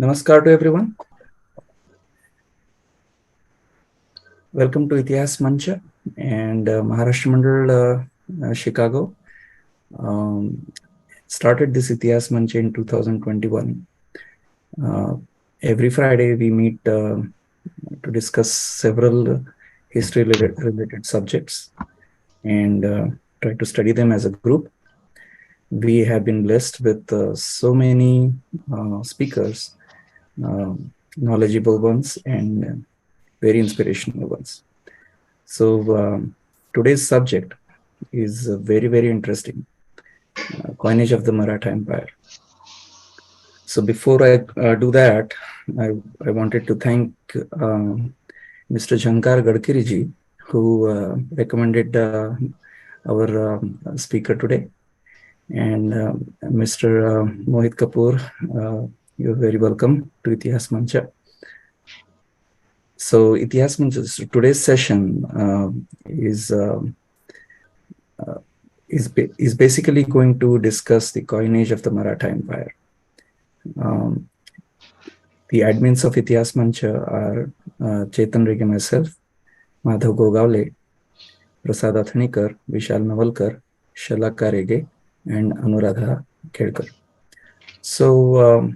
Namaskar to everyone. Welcome to Itihas Manch and Maharashtra Mandal, Chicago. Started this Itihas Manch in 2021. Every Friday we meet to discuss several history related subjects and try to study them as a group. We have been blessed with so many speakers, knowledgeable ones and very inspirational ones. So today's subject is very interesting, coinage of the Maratha Empire. So before I do that, I wanted to thank Mr. Shankar Gadkari ji, who recommended our speaker today, and Mr. Mohit Kapoor. You're very welcome to Itihas Mancha. So Itihas Mancha, today's session is basically going to discuss the coinage of the Maratha Empire. The admins of Itihas Mancha are Chetan Rege, myself, Madhav Gogavle, Prasad Athanikar, Vishal Navalkar, Shalaka Rege, and Anuradha Kedkar. So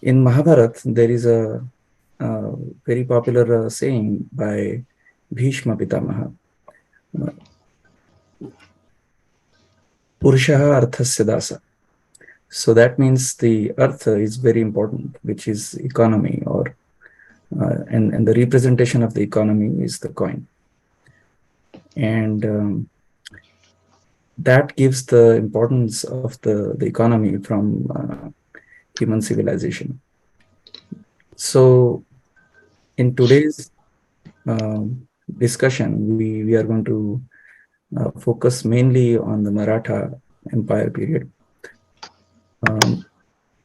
in Mahabharata, there is a very popular saying by Bhishma Pitamaha, Purushaha Arthasya Dasa. So that means the artha is very important, which is economy, or and the representation of the economy is the coin. And that gives the importance of the economy from human civilization. So in today's discussion, we are going to focus mainly on the Maratha Empire period.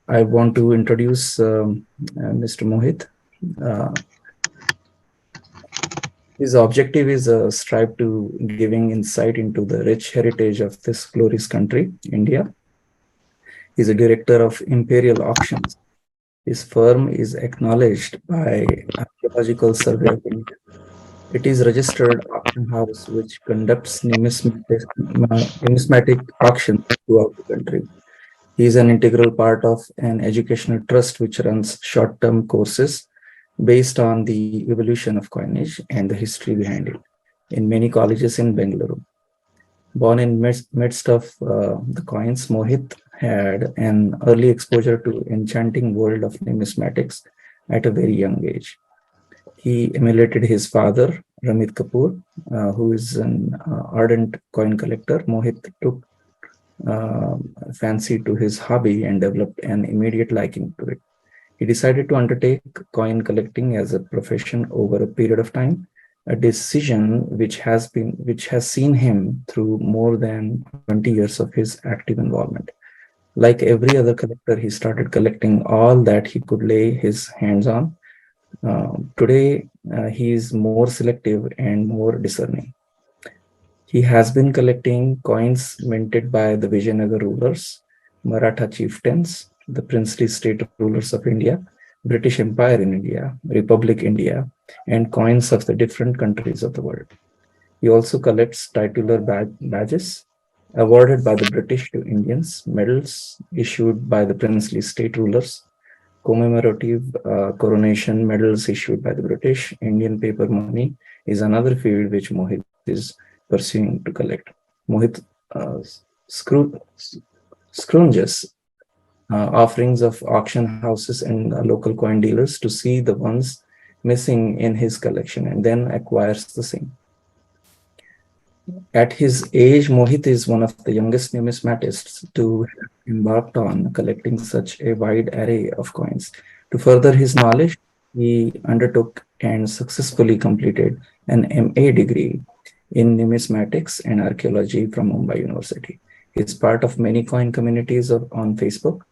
I want to introduce Mr. Mohit. His objective is strive to giving insight into the rich heritage of this glorious country, India. He's a director of Imperial Auctions. His firm is acknowledged by Archaeological Survey of India. It is registered auction house which conducts numismatic auctions throughout the country. He is an integral part of an educational trust which runs short-term courses based on the evolution of coinage and the history behind it in many colleges in Bengaluru. Born in midst of the coins, Mohit had an early exposure to enchanting world of numismatics at a very young age. He emulated his father, Mohit Kapoor, who is an ardent coin collector. Mohit took fancy to his hobby and developed an immediate liking to it. He decided to undertake coin collecting as a profession over a period of time, a decision which has seen him through more than 20 years of his active involvement. Like every other collector, he started collecting all that he could lay his hands on. Today, he is more selective and more discerning. He has been collecting coins minted by the Vijayanagar rulers, Maratha chieftains, the princely state rulers of India, British Empire in India, Republic India, and coins of the different countries of the world. He also collects titular badges awarded by the British to Indians, medals issued by the princely state rulers, commemorative coronation medals issued by the British. Indian paper money is another field which Mohit is pursuing to collect. Mohit scrounges offerings of auction houses and local coin dealers to see the ones missing in his collection and then acquires the same. At his age, Mohit is one of the youngest numismatists to have embarked on collecting such a wide array of coins. To further his knowledge, he undertook and successfully completed an MA degree in numismatics and archaeology from Mumbai University. He is part of many coin communities on Facebook.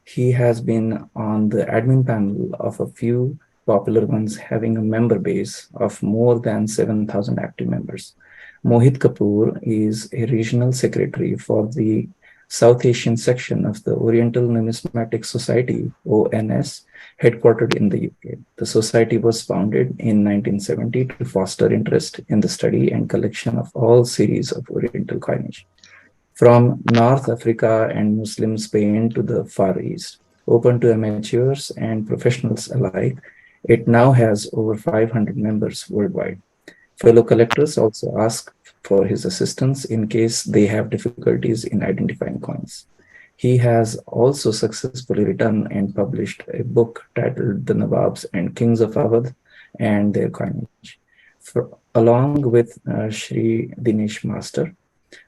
He has been on the admin panel of a few popular ones, having a member base of more than 7,000 active members. Mohit Kapoor is a regional secretary for the South Asian section of the Oriental Numismatic Society, ONS, headquartered in the UK. The society was founded in 1970 to foster interest in the study and collection of all series of Oriental coinage, from North Africa and Muslim Spain to the Far East. Open to amateurs and professionals alike, it now has over 500 members worldwide. Fellow collectors also ask for his assistance in case they have difficulties in identifying coins. He has also successfully written and published a book titled The Nawabs and Kings of Awadh and Their Coinage, along with Shri Dinesh Master,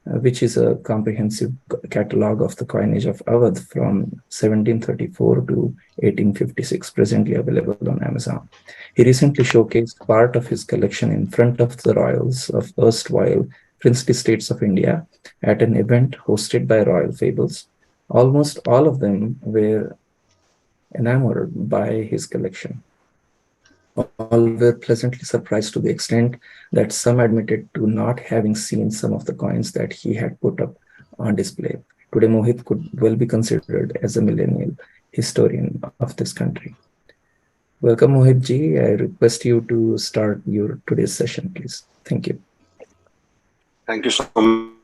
which is a comprehensive catalog of the coinage of Awadh from 1734 to 1856, presently available on Amazon. He recently showcased part of his collection in front of the royals of erstwhile princely states of India at an event hosted by Royal Fables. Almost all of them were enamored by his collection. All were pleasantly surprised to the extent that some admitted to not having seen some of the coins that he had put up on display. Today, Mohit could well be considered as a millennial historian of this country. Welcome, Mohit ji. I request you to start your today's session, please. Thank you. Thank you so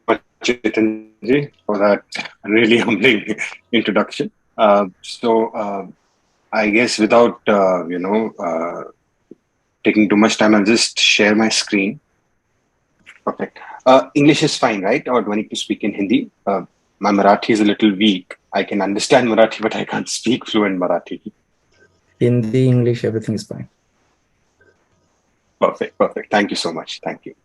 much, Chetan ji, for that really humbling introduction. I guess without taking too much time, I'll just share my screen. Perfect. English is fine, right? Or do I need to speak in Hindi? My Marathi is a little weak. I can understand Marathi, but I can't speak fluent Marathi. Hindi, English, everything is fine. Perfect. Thank you so much. Thank you.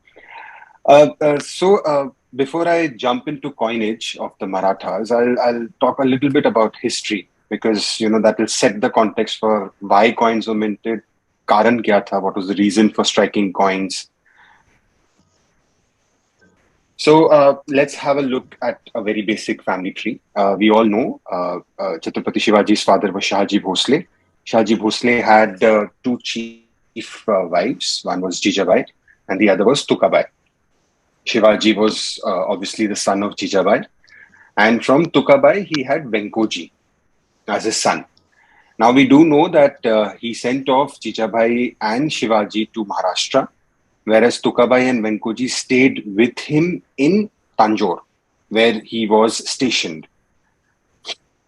Before I jump into coinage of the Marathas, I'll talk a little bit about history, because that will set the context for why coins were minted, karan kya tha, what was the reason for striking coins. So let's have a look at a very basic family tree. We all know Chhatrapati Shivaji's father was Shahaji Bhosle. Shahaji Bhosle had two chief wives. One was Jijabai and the other was Tukabai. Shivaji was obviously the son of Jijabai, and from Tukabai he had Venkoji as his son. Now we do know that he sent off Jijabai and Shivaji to Maharashtra, whereas Tukabai and Venkoji stayed with him in Tanjore, where he was stationed.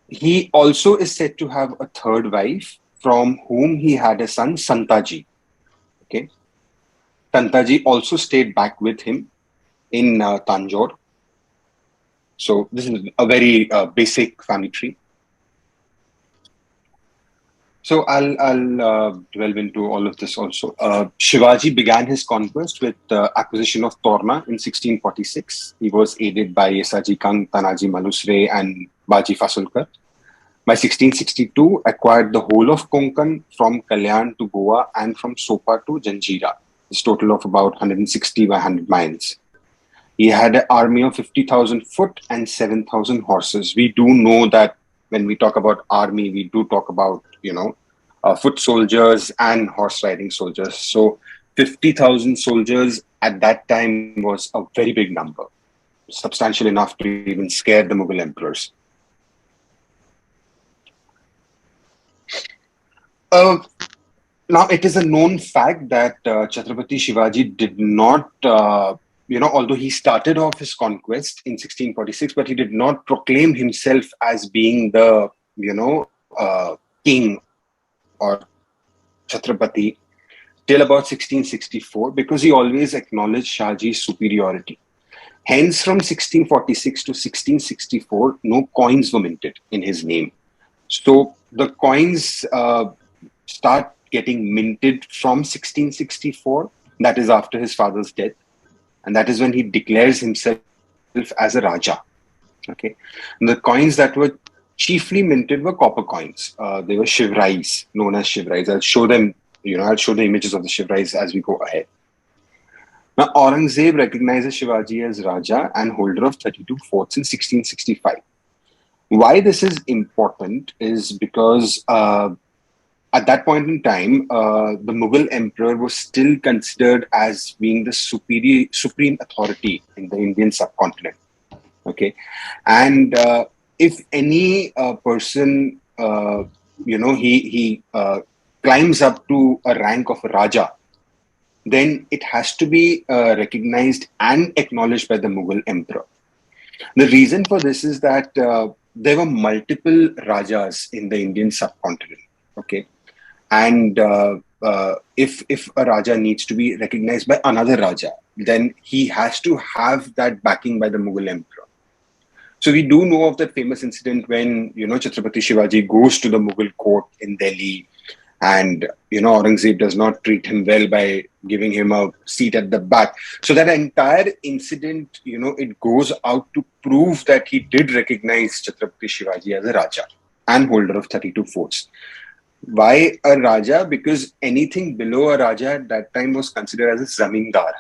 He also is said to have a third wife, from whom he had a son, Santaji. Okay, Santaji also stayed back with him in Tanjore. So this is a very basic family tree. So I'll delve into all of this also. Shivaji began his conquest with the acquisition of Torna in 1646. He was aided by Yesaji Kang, Tanaji Malusre and Baji Fasulkar. By 1662, acquired the whole of Konkan from Kalyan to Goa and from Sopa to Janjira. This total of about 160 by 100 miles. He had an army of 50,000 foot and 7,000 horses. We do know that when we talk about army, we do talk about, foot soldiers and horse riding soldiers. So 50,000 soldiers at that time was a very big number, substantial enough to even scare the Mughal emperors. Now, it is a known fact that Chhatrapati Shivaji did not, although he started off his conquest in 1646, but he did not proclaim himself as being the, king or Chhatrapati till about 1664, because he always acknowledged Shahji's superiority. Hence, from 1646 to 1664, no coins were minted in his name. So the coins start getting minted from 1664. That is after his father's death. And that is when he declares himself as a Raja. Okay. And the coins that were chiefly minted were copper coins. They were Shivrais, known as Shivrais. I'll show them, I'll show the images of the Shivrais as we go ahead. Now, Aurangzeb recognizes Shivaji as Raja and holder of 32 forts in 1665. Why this is important is because at that point in time, the Mughal emperor was still considered as being the supreme authority in the Indian subcontinent. Okay. Okay, and if any person, he climbs up to a rank of a Raja, then it has to be recognized and acknowledged by the Mughal emperor. The reason for this is that there were multiple Rajas in the Indian subcontinent. Okay, and if a Raja needs to be recognized by another Raja, then he has to have that backing by the Mughal emperor. So we do know of that famous incident when Chhatrapati Shivaji goes to the Mughal court in Delhi, and Aurangzeb does not treat him well by giving him a seat at the back. So that entire incident, it goes out to prove that he did recognize Chhatrapati Shivaji as a Raja and holder of 32 forts. Why a Raja? Because anything below a Raja at that time was considered as a Zamindar.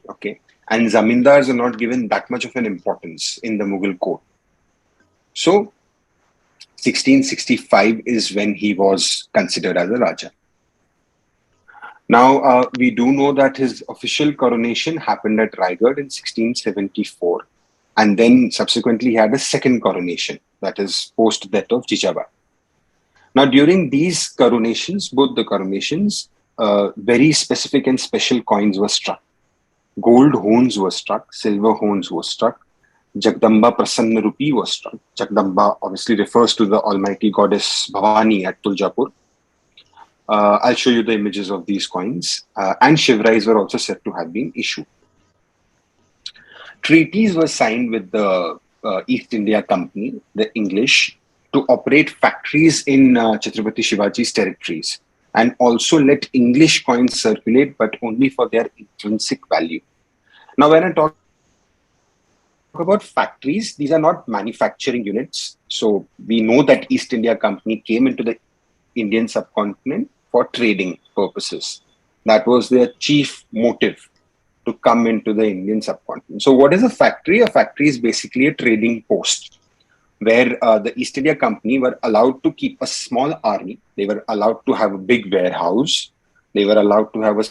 Okay. And Zamindars are not given that much of an importance in the Mughal court. So 1665 is when he was considered as a Raja. Now, we do know that his official coronation happened at Raigad in 1674. And then subsequently he had a second coronation, that is post death of Jijabai. Now, during these coronations, both the coronations, very specific and special coins were struck. Gold horns were struck, silver horns were struck, Jagdamba Prasanna Rupee was struck. Jagdamba obviously refers to the almighty goddess Bhavani at Tuljapur. I'll show you the images of these coins. And Shivrais were also said to have been issued. Treaties were signed with the East India Company, the English, to operate factories in Chhatrapati Shivaji's territories and also let English coins circulate, but only for their intrinsic value. Now, when I talk about factories, these are not manufacturing units. So we know that East India Company came into the Indian subcontinent for trading purposes. That was their chief motive, to come into the Indian subcontinent. So what is a factory? A factory is basically a trading post where the East India Company were allowed to keep a small army. They were allowed to have a big warehouse. They were allowed to have a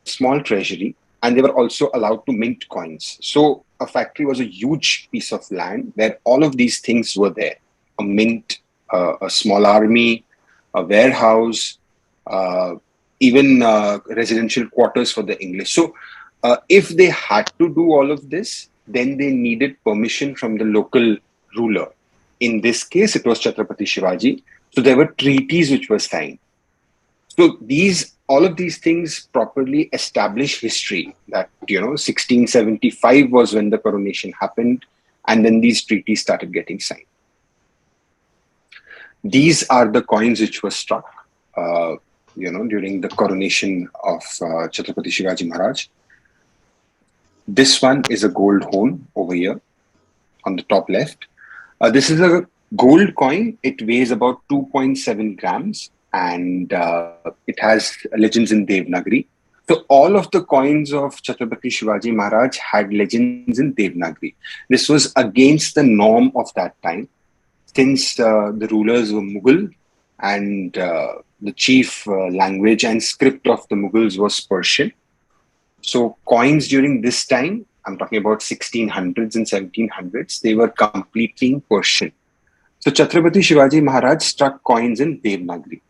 small treasury, and they were also allowed to mint coins. So a factory was a huge piece of land where all of these things were there. A mint, a small army, a warehouse, even residential quarters for the English. So if they had to do all of this, then they needed permission from the local ruler. In this case, it was Chhatrapati Shivaji. So there were treaties which were signed. So all of these things properly establish history that, 1675 was when the coronation happened, and then these treaties started getting signed. These are the coins which were struck, during the coronation of Chhatrapati Shivaji Maharaj. This one is a gold horn over here on the top left. This is a gold coin. It weighs about 2.7 grams and it has legends in Devanagari. So all of the coins of Chhatrapati Shivaji Maharaj had legends in Devanagari. This was against the norm of that time, since the rulers were Mughal and the chief language and script of the Mughals was Persian. So coins during this time, I'm talking about 1600s and 1700s, they were completely in Persian. So Chhatrapati Shivaji Maharaj struck coins in Devanagari.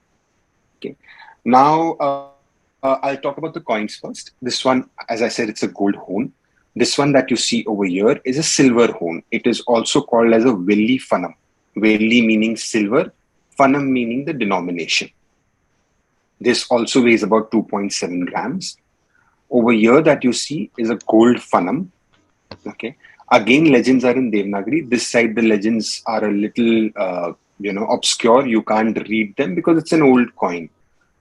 Okay. Now, I'll talk about the coins first. This one, as I said, it's a gold horn. This one that you see over here is a silver horn. It is also called as a Velli Fanam. Velli meaning silver, Fanam meaning the denomination. This also weighs about 2.7 grams. Over here that you see is a gold Fanam. Okay. Again, legends are in Devanagari. This side, the legends are a little, obscure. You can't read them because it's an old coin.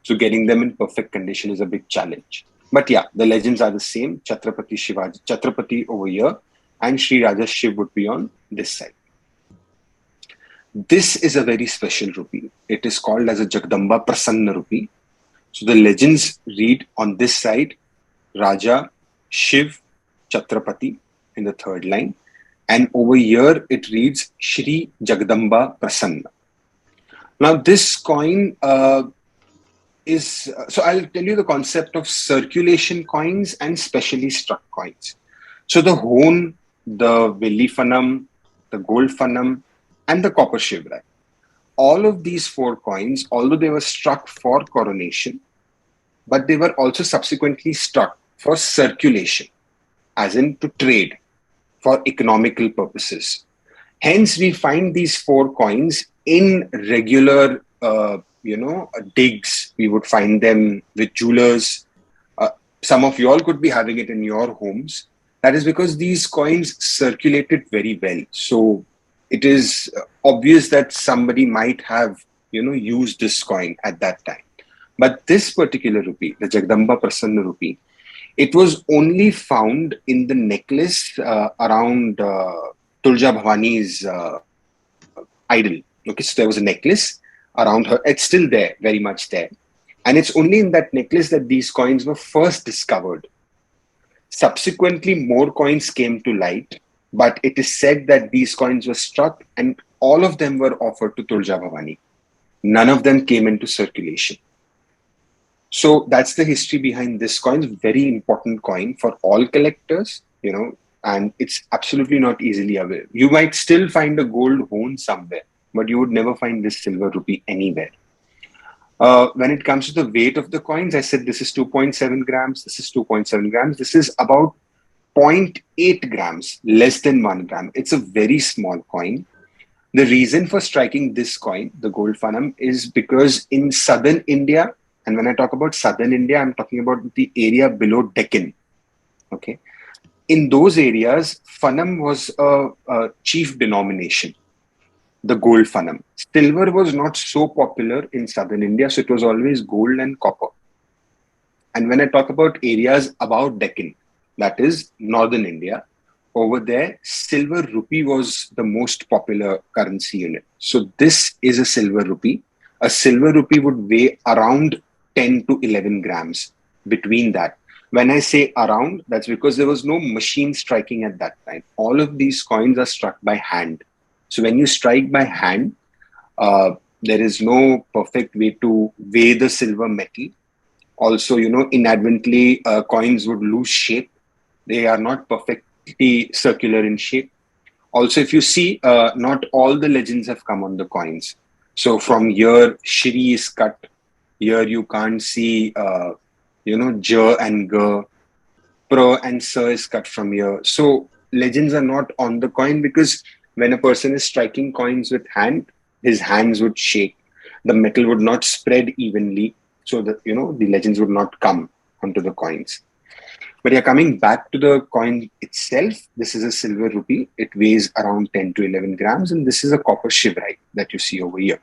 So getting them in perfect condition is a big challenge. But yeah, the legends are the same. Chhatrapati Shivaji, Chhatrapati over here, and Sri Raja Shiv would be on this side. This is a very special rupee. It is called as a Jagdamba Prasanna rupee. So the legends read on this side, Raja, Shiv, Chhatrapati in the third line. And over here, it reads Shri Jagdamba Prasanna. Now, this coin so I'll tell you the concept of circulation coins and specially struck coins. So the horn the Veli Fanam, the Gold Fanam, and the Copper Shivrai. All of these four coins, although they were struck for coronation, but they were also subsequently struck for circulation, as in to trade for economical purposes. Hence, we find these four coins in regular, digs. We would find them with jewelers. Some of you all could be having it in your homes. That is because these coins circulated very well. So it is obvious that somebody might have, used this coin at that time. But this particular rupee, the Jagdamba Prasanna rupee, it was only found in the necklace around Tulja Bhavani's idol. Okay, so there was a necklace around her. It's still there, very much there. And it's only in that necklace that these coins were first discovered. Subsequently, more coins came to light, but it is said that these coins were struck and all of them were offered to Tulja Bhavani. None of them came into circulation. So that's the history behind this coin. It's a very important coin for all collectors, and it's absolutely not easily available. You might still find a gold hone somewhere, but you would never find this silver rupee anywhere. When it comes to the weight of the coins, I said this is 2.7 grams, this is 2.7 grams, this is about 0.8 grams, less than 1 gram. It's a very small coin. The reason for striking this coin, the gold fanam, is because in southern India, and when I talk about southern India, I'm talking about the area below Deccan. Okay. In those areas, fanam was a chief denomination, the gold fanam. Silver was not so popular in southern India, so it was always gold and copper. And when I talk about areas above Deccan, that is northern India, over there, silver rupee was the most popular currency unit. So this is a silver rupee. A silver rupee would weigh around 10 to 11 grams, between that. When I say around, that's because there was no machine striking at that time. All of these coins are struck by hand. So when you strike by hand, there is no perfect way to weigh the silver metal. Also, inadvertently, coins would lose shape. They are not perfectly circular in shape. Also, if you see, not all the legends have come on the coins. So from here, Shri is cut. Here you can't see, J and G. Pra and Sa is cut from here. So legends are not on the coin because when a person is striking coins with hand, his hands would shake. The metal would not spread evenly. So that, the legends would not come onto the coins. But yeah, coming back to the coin itself, this is a silver rupee. It weighs around 10 to 11 grams. And this is a copper shivrai that you see over here.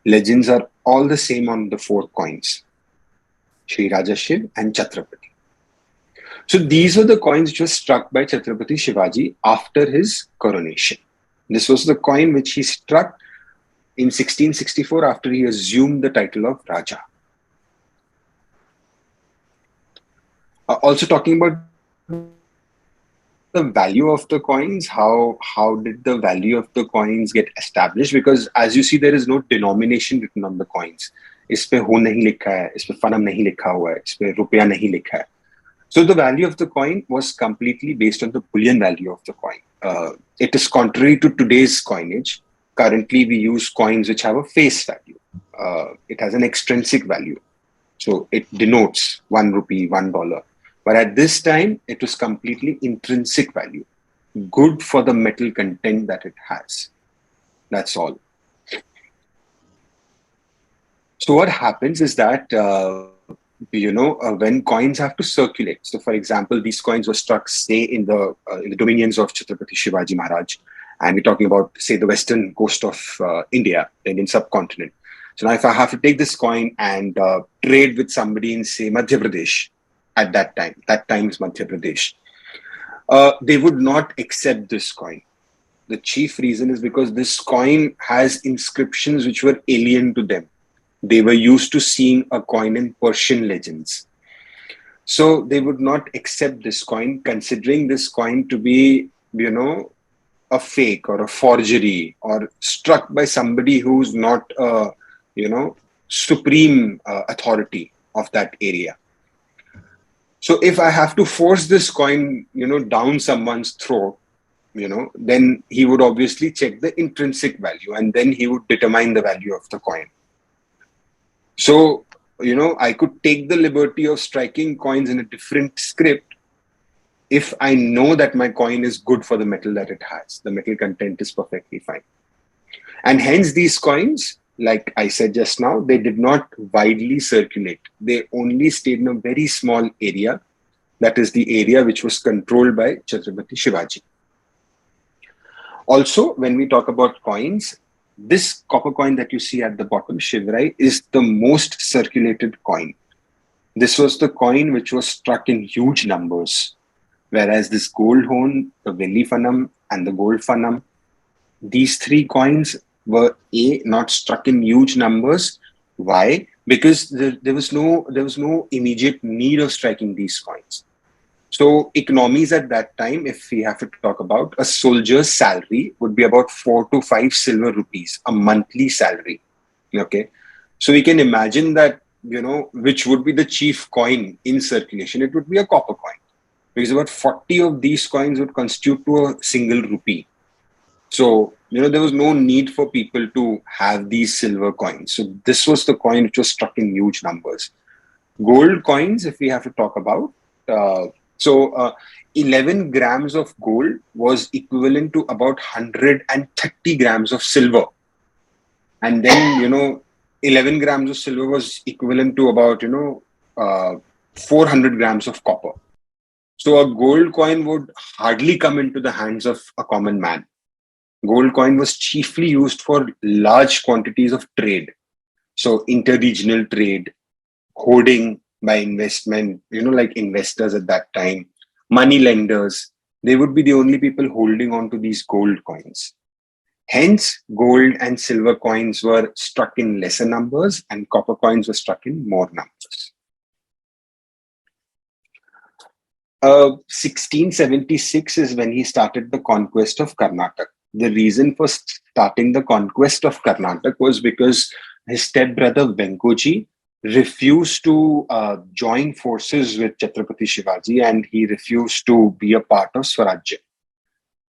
Legends are all the same on the four coins, Shri Raja Shiv and Chhatrapati. So these were the coins which were struck by Chhatrapati Shivaji after his coronation. This was the coin which he struck in 1664 after he assumed the title of Raja. Also talking about the value of the coins, how did the value of the coins get established? Because as you see, there is no denomination written on the coins. इस पे हो नहीं लिखा है, इस पे फनम नहीं लिखा हुआ है, इस पे रुपया नहीं लिखा है. So the value of the coin was completely based on the bullion value of the coin. It is contrary to today's coinage. Currently, we use coins which have a face value. It has an extrinsic value. So it denotes 1 rupee, $1. But at this time, it was completely intrinsic value, good for the metal content that it has. That's all. So what happens is that, when coins have to circulate. So for example, these coins were struck, say, in the dominions of Chhatrapati Shivaji Maharaj. And we're talking about, say, the western coast of India, the Indian subcontinent. So now if I have to take this coin and trade with somebody in, say, Madhya Pradesh at that time is Madhya Pradesh, they would not accept this coin. The chief reason is because this coin has inscriptions which were alien to them. They were used to seeing a coin in Persian legends. So they would not accept this coin, considering this coin to be, a fake or a forgery or struck by somebody who's not supreme authority of that area. So if I have to force this coin, down someone's throat, then he would obviously check the intrinsic value, and then he would determine the value of the coin. So, I could take the liberty of striking coins in a different script if I know that my coin is good for the metal that it has. The metal content is perfectly fine. And hence these coins, like I said just now, they did not widely circulate. They only stayed in a very small area. That is the area which was controlled by Chhatrapati Shivaji. Also, when we talk about coins, this copper coin that you see at the bottom, Shivrai, is the most circulated coin. This was the coin which was struck in huge numbers, whereas this gold horn, the Velli Fanam, and the gold Fanam, these three coins were not struck in huge numbers. Why? Because there was no immediate need of striking these coins. So economies at that time, if we have to talk about, a soldier's salary would be about 4 to 5 silver rupees, a monthly salary. Okay. So we can imagine that, which would be the chief coin in circulation. It would be a copper coin, because about 40 of these coins would constitute to a single rupee. So, there was no need for people to have these silver coins. So this was the coin which was struck in huge numbers. Gold coins, if we have to talk about, 11 grams of gold was equivalent to about 130 grams of silver. And then, 11 grams of silver was equivalent to about, 400 grams of copper. So a gold coin would hardly come into the hands of a common man. Gold coin was chiefly used for large quantities of trade. So inter-regional trade, hoarding by investment, like investors at that time, money lenders, they would be the only people holding on to these gold coins. Hence, gold and silver coins were struck in lesser numbers and copper coins were struck in more numbers. 1676 is when he started the conquest of Karnataka. The reason for starting the conquest of Karnataka was because his stepbrother Venkoji refused to join forces with Chhatrapati Shivaji, and he refused to be a part of Swarajya.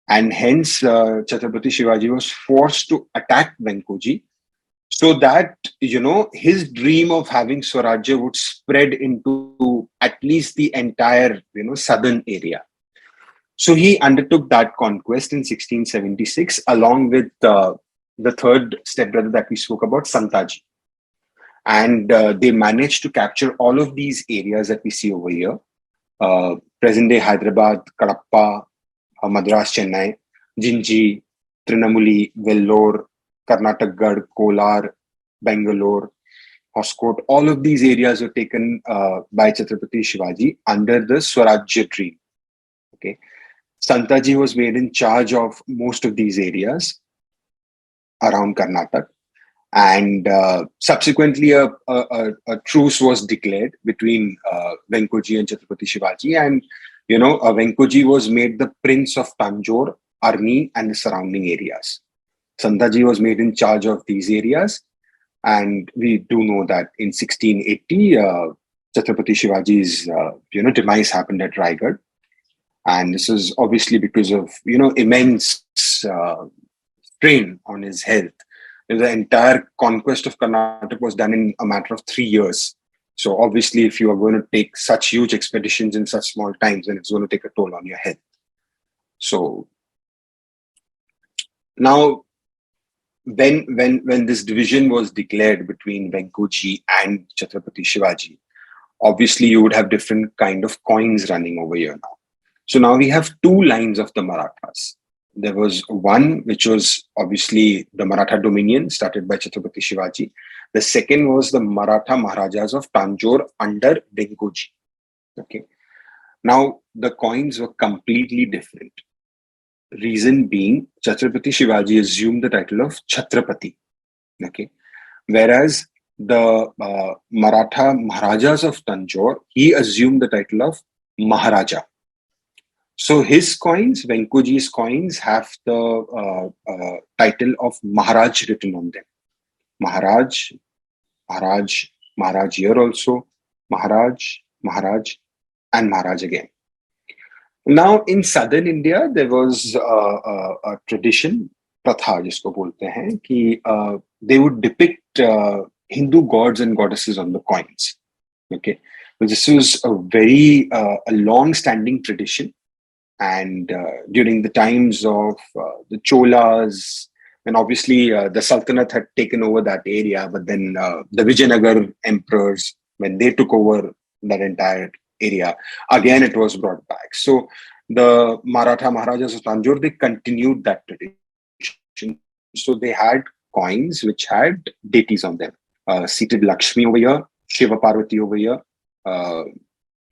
And hence, Chhatrapati Shivaji was forced to attack Venkoji, so that, his dream of having Swarajya would spread into at least the entire, southern area. So he undertook that conquest in 1676, along with the third stepbrother that we spoke about, Santaji. And they managed to capture all of these areas that we see over here. Present-day Hyderabad, Kadapa, Madras, Chennai, Jinji, Trinamuli, Vellore, Karnataka, Kolar, Bangalore, Hoskote. All of these areas were taken by Chhatrapati Shivaji under the Swarajya dream. Okay. Santaji was made in charge of most of these areas around Karnataka. And subsequently, a truce was declared between Venkoji and Chhatrapati Shivaji. And, Venkoji was made the Prince of Tanjore, Arni, and the surrounding areas. Santaji was made in charge of these areas. And we do know that in 1680, Chhatrapati Shivaji's, demise happened at Raigad. And this is obviously because of, immense strain on his health. The entire conquest of Karnataka was done in a matter of 3 years. So obviously, if you are going to take such huge expeditions in such small times, then it's going to take a toll on your health. So now, when this division was declared between Venkoji and Chhatrapati Shivaji, obviously you would have different kind of coins running over here now. So now we have two lines of the Marathas. There was one which was obviously the Maratha dominion started by Chhatrapati Shivaji. The second was the Maratha Maharajas of Tanjore under Venkoji. Okay. Now the coins were completely different. Reason being, Chhatrapati Shivaji assumed the title of Chhatrapati. Okay. Whereas the Maratha Maharajas of Tanjore, he assumed the title of Maharaja. So his coins, Venkoji's coins, have the title of Maharaj written on them. Maharaj, Maharaj, Maharaj here also, Maharaj, Maharaj, and Maharaj again. Now, in southern India, there was a tradition, pratha, जिसको बोलते हैं कि they would depict Hindu gods and goddesses on the coins. Okay, so this was a very a long-standing tradition, and during the times of the Cholas, and obviously the Sultanate had taken over that area, but then the Vijayanagar emperors, when they took over that entire area, again it was brought back. So the Maratha Maharajas of Tanjore, they continued that tradition. So they had coins which had deities on them. Seated Lakshmi over here, Shiva Parvati over here, uh,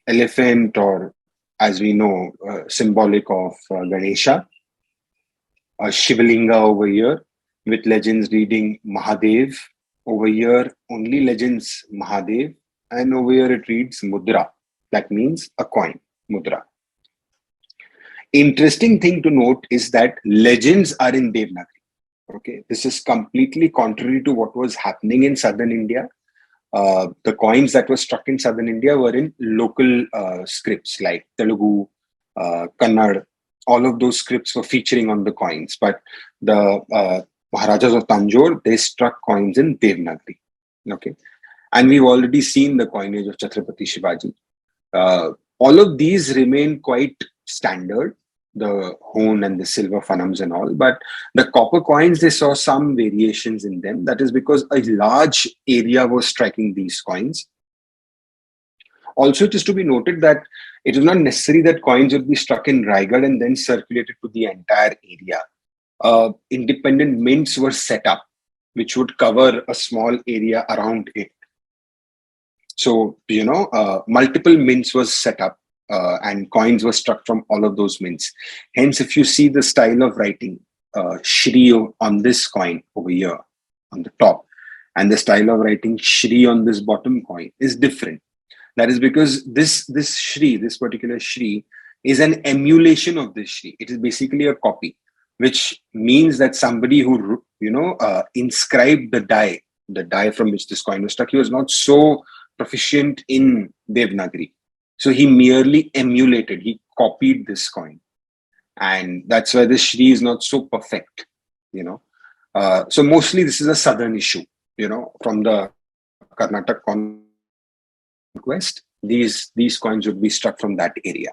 elephant, or as we know, symbolic of Ganesha, a Shivalinga over here, with legends reading Mahadev. Over here, only legends Mahadev, and over here it reads Mudra. That means a coin, Mudra. Interesting thing to note is that legends are in Devanagari. Okay, this is completely contrary to what was happening in southern India. The coins that were struck in southern India were in local scripts like Telugu, Kannada. All of those scripts were featuring on the coins. But the Maharajas of Tanjore, they struck coins in Devanagari. Okay, and we've already seen the coinage of Chhatrapati Shivaji. All of these remain quite standard, the hone and the silver fanams and all, but the copper coins, they saw some variations in them. That is because a large area was striking these coins. Also, it is to be noted that it is not necessary that coins would be struck in Raigad and then circulated to the entire area. Independent mints were set up, which would cover a small area around it. So, multiple mints was set up, and coins were struck from all of those mints. Hence, if you see the style of writing, Shri on this coin over here on the top, and the style of writing Shri on this bottom coin is different. That is because this Shri, this particular Shri, is an emulation of this Shri. It is basically a copy, which means that somebody who inscribed the die from which this coin was struck, he was not so proficient in Devanagari. So he merely emulated, he copied this coin. And that's why the Shri is not so perfect, So mostly this is a southern issue, from the Karnataka conquest, these coins would be struck from that area.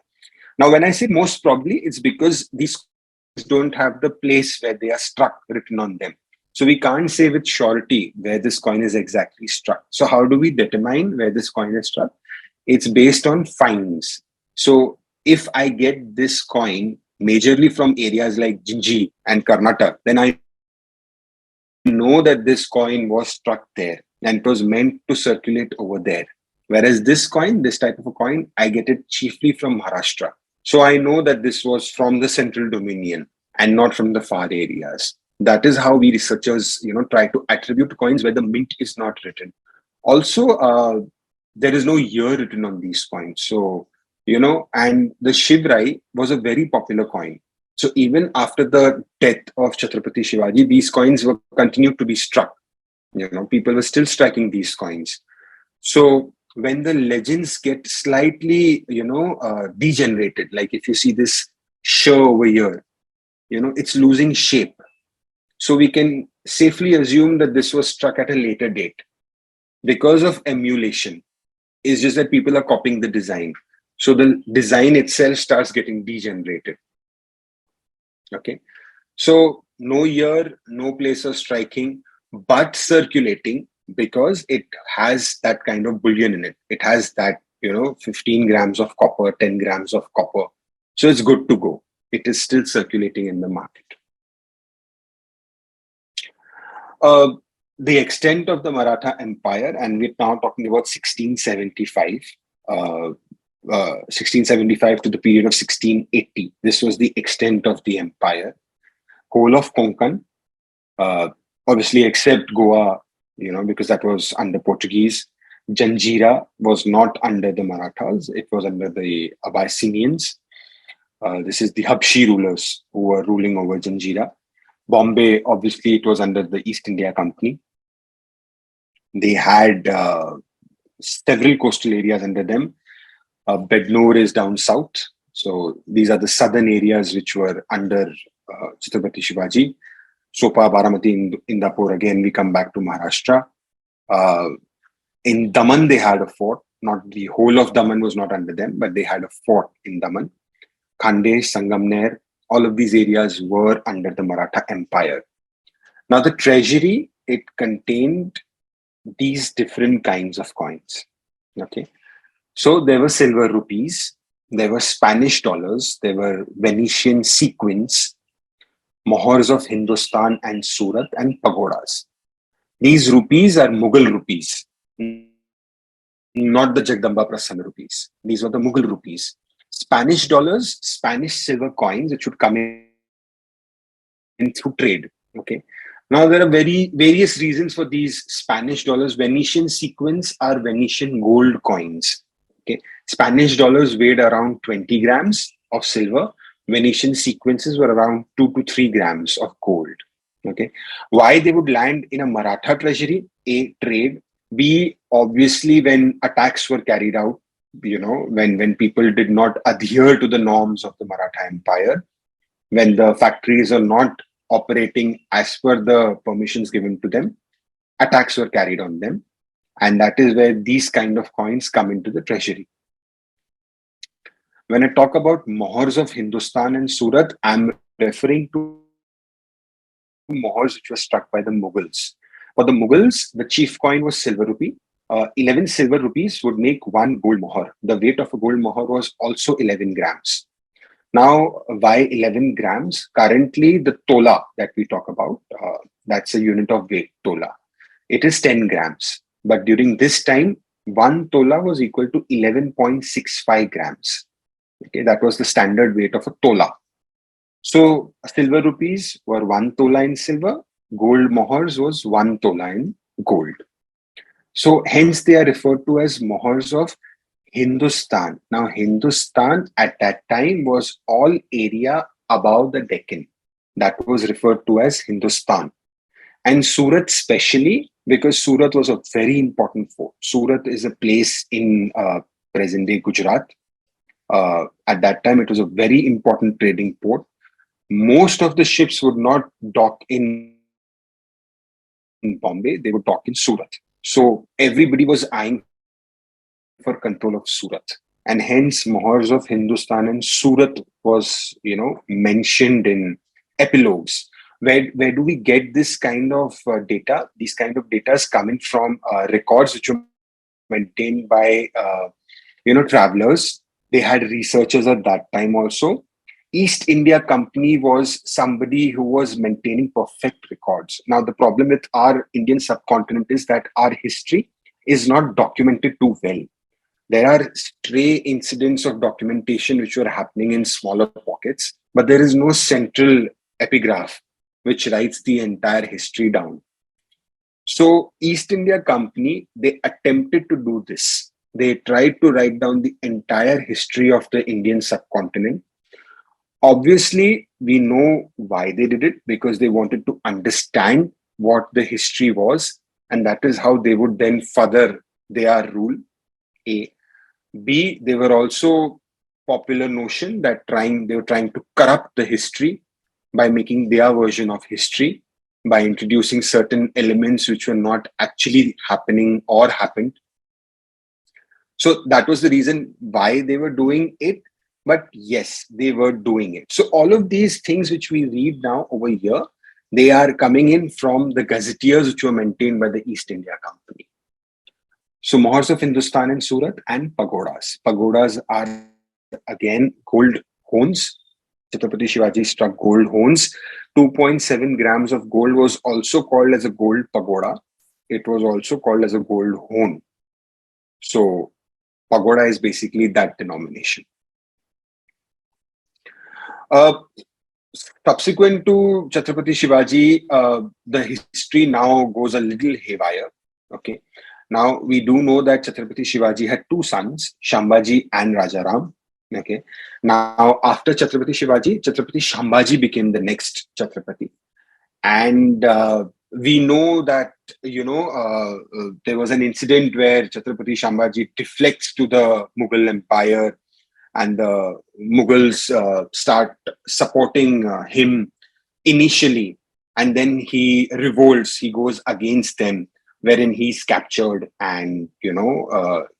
Now, when I say most probably, it's because these coins don't have the place where they are struck written on them. So we can't say with surety where this coin is exactly struck. So how do we determine where this coin is struck? It's based on finds. So if I get this coin majorly from areas like Jinji and Karnataka, then I know that this coin was struck there and it was meant to circulate over there. Whereas this coin, this type of a coin, I get it chiefly from Maharashtra. So I know that this was from the central dominion and not from the far areas. That is how we researchers, try to attribute coins where the mint is not written. Also, there is no year written on these coins. So, and the Shivrai was a very popular coin. So even after the death of Chhatrapati Shivaji, these coins were continued to be struck. People were still striking these coins. So when the legends get slightly, degenerated, like if you see this sh over here, it's losing shape. So we can safely assume that this was struck at a later date because of emulation. It's just that people are copying the design. So the design itself starts getting degenerated. Okay. So no year, no place of striking, but circulating because it has that kind of bullion in it. It has that, 15 grams of copper, 10 grams of copper. So it's good to go. It is still circulating in the market. The extent of the Maratha Empire, and we're now talking about 1675, 1675 to the period of 1680. This was the extent of the empire. Whole of Konkan, obviously except Goa, because that was under Portuguese. Janjira was not under the Marathas. It was under the Abyssinians. This is the Habshi rulers who were ruling over Janjira. Bombay, obviously, it was under the East India Company. They had several coastal areas under them. Bednore is down south. So these are the southern areas which were under Chhatrapati Shivaji. Sopa, Baramati, Indapur, again we come back to Maharashtra. Uh, in Daman, they had a fort. Not the whole of Daman was not under them, but they had a fort in Daman. Khandesh, Sangamner, all of these areas were under the Maratha Empire. Now, the treasury, it contained these different kinds of coins. Okay. So there were silver rupees, there were Spanish dollars, there were Venetian sequins, mohors of Hindustan and Surat, and pagodas. These rupees are Mughal rupees, not the Jagdamba Prasanna rupees. These were the Mughal rupees. Spanish dollars, Spanish silver coins, it should come in through trade. Okay. Now there are various reasons for these Spanish dollars. Venetian sequins are Venetian gold coins. Okay. Spanish dollars weighed around 20 grams of silver. Venetian sequences were around 2 to 3 grams of gold. Okay. Why they would land in a Maratha treasury? A, trade. B, obviously when attacks were carried out, when people did not adhere to the norms of the Maratha Empire, when the factories are not operating as per the permissions given to them, attacks were carried on them. And that is where these kind of coins come into the treasury. When I talk about mohors of Hindustan and Surat, I'm referring to mohors which were struck by the Mughals. For the Mughals, the chief coin was silver rupee. 11 silver rupees would make one gold mohor. The weight of a gold mohor was also 11 grams. Now, why 11 grams? Currently, the tola that we talk about, that's a unit of weight, tola. It is 10 grams. But during this time, one tola was equal to 11.65 grams. Okay, that was the standard weight of a tola. So, silver rupees were one tola in silver, gold mohors was one tola in gold. So, hence they are referred to as mohors of Hindustan. Now, Hindustan at that time was all area above the Deccan. That was referred to as Hindustan. And Surat specially, because Surat was a very important fort. Surat is a place in present-day Gujarat. At that time, it was a very important trading port. Most of the ships would not dock in Bombay, they would dock in Surat. So everybody was eyeing for control of Surat. And hence, mohors of Hindustan and Surat was, mentioned in epilogues. Where do we get this kind of data? These kind of data is coming from records which were maintained by, travelers. They had researchers at that time also. East India Company was somebody who was maintaining perfect records. Now, the problem with our Indian subcontinent is that our history is not documented too well. There are stray incidents of documentation which were happening in smaller pockets, but there is no central epigraph which writes the entire history down. So East India Company, they attempted to do this. They tried to write down the entire history of the Indian subcontinent. Obviously, we know why they did it, because they wanted to understand what the history was, and that is how they would then further their rule. A. B, they were also popular notion that they were trying to corrupt the history by making their version of history, by introducing certain elements which were not actually happening or happened. So that was the reason why they were doing it. But yes, they were doing it. So all of these things which we read now over here, they are coming in from the gazetteers which were maintained by the East India Company. So mohors of Hindustan and Surat, and pagodas. Pagodas are again gold horns. Chhatrapati Shivaji struck gold horns. 2.7 grams of gold was also called as a gold pagoda. It was also called as a gold horn. So pagoda is basically that denomination. Subsequent to Chhatrapati Shivaji, the history now goes a little haywire. Okay. Now, we do know that Chhatrapati Shivaji had two sons, Shambhaji and Rajaram. Okay. Now, after Chhatrapati Shivaji, Chhatrapati Shambhaji became the next Chhatrapati. And we know that, there was an incident where Chhatrapati Shambhaji deflects to the Mughal Empire. and the Mughals start supporting him initially, and then he revolts, he goes against them, wherein he's captured, and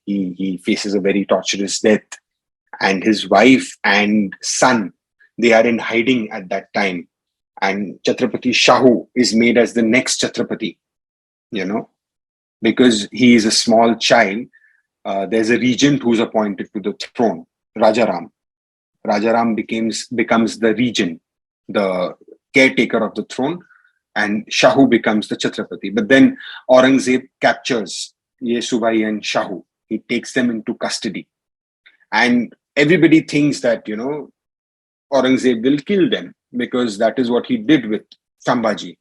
he faces a very torturous death, and his wife and son, they are in hiding at that time, and Chhatrapati Shahu is made as the next Chhatrapati, because he is a small child. There's a regent who's appointed to the throne, Rajaram. Rajaram becomes the regent, the caretaker of the throne, and Shahu becomes the Chhatrapati. But then Aurangzeb captures Yesubai and Shahu. He takes them into custody. And everybody thinks that, Aurangzeb will kill them, because that is what he did with Sambhaji.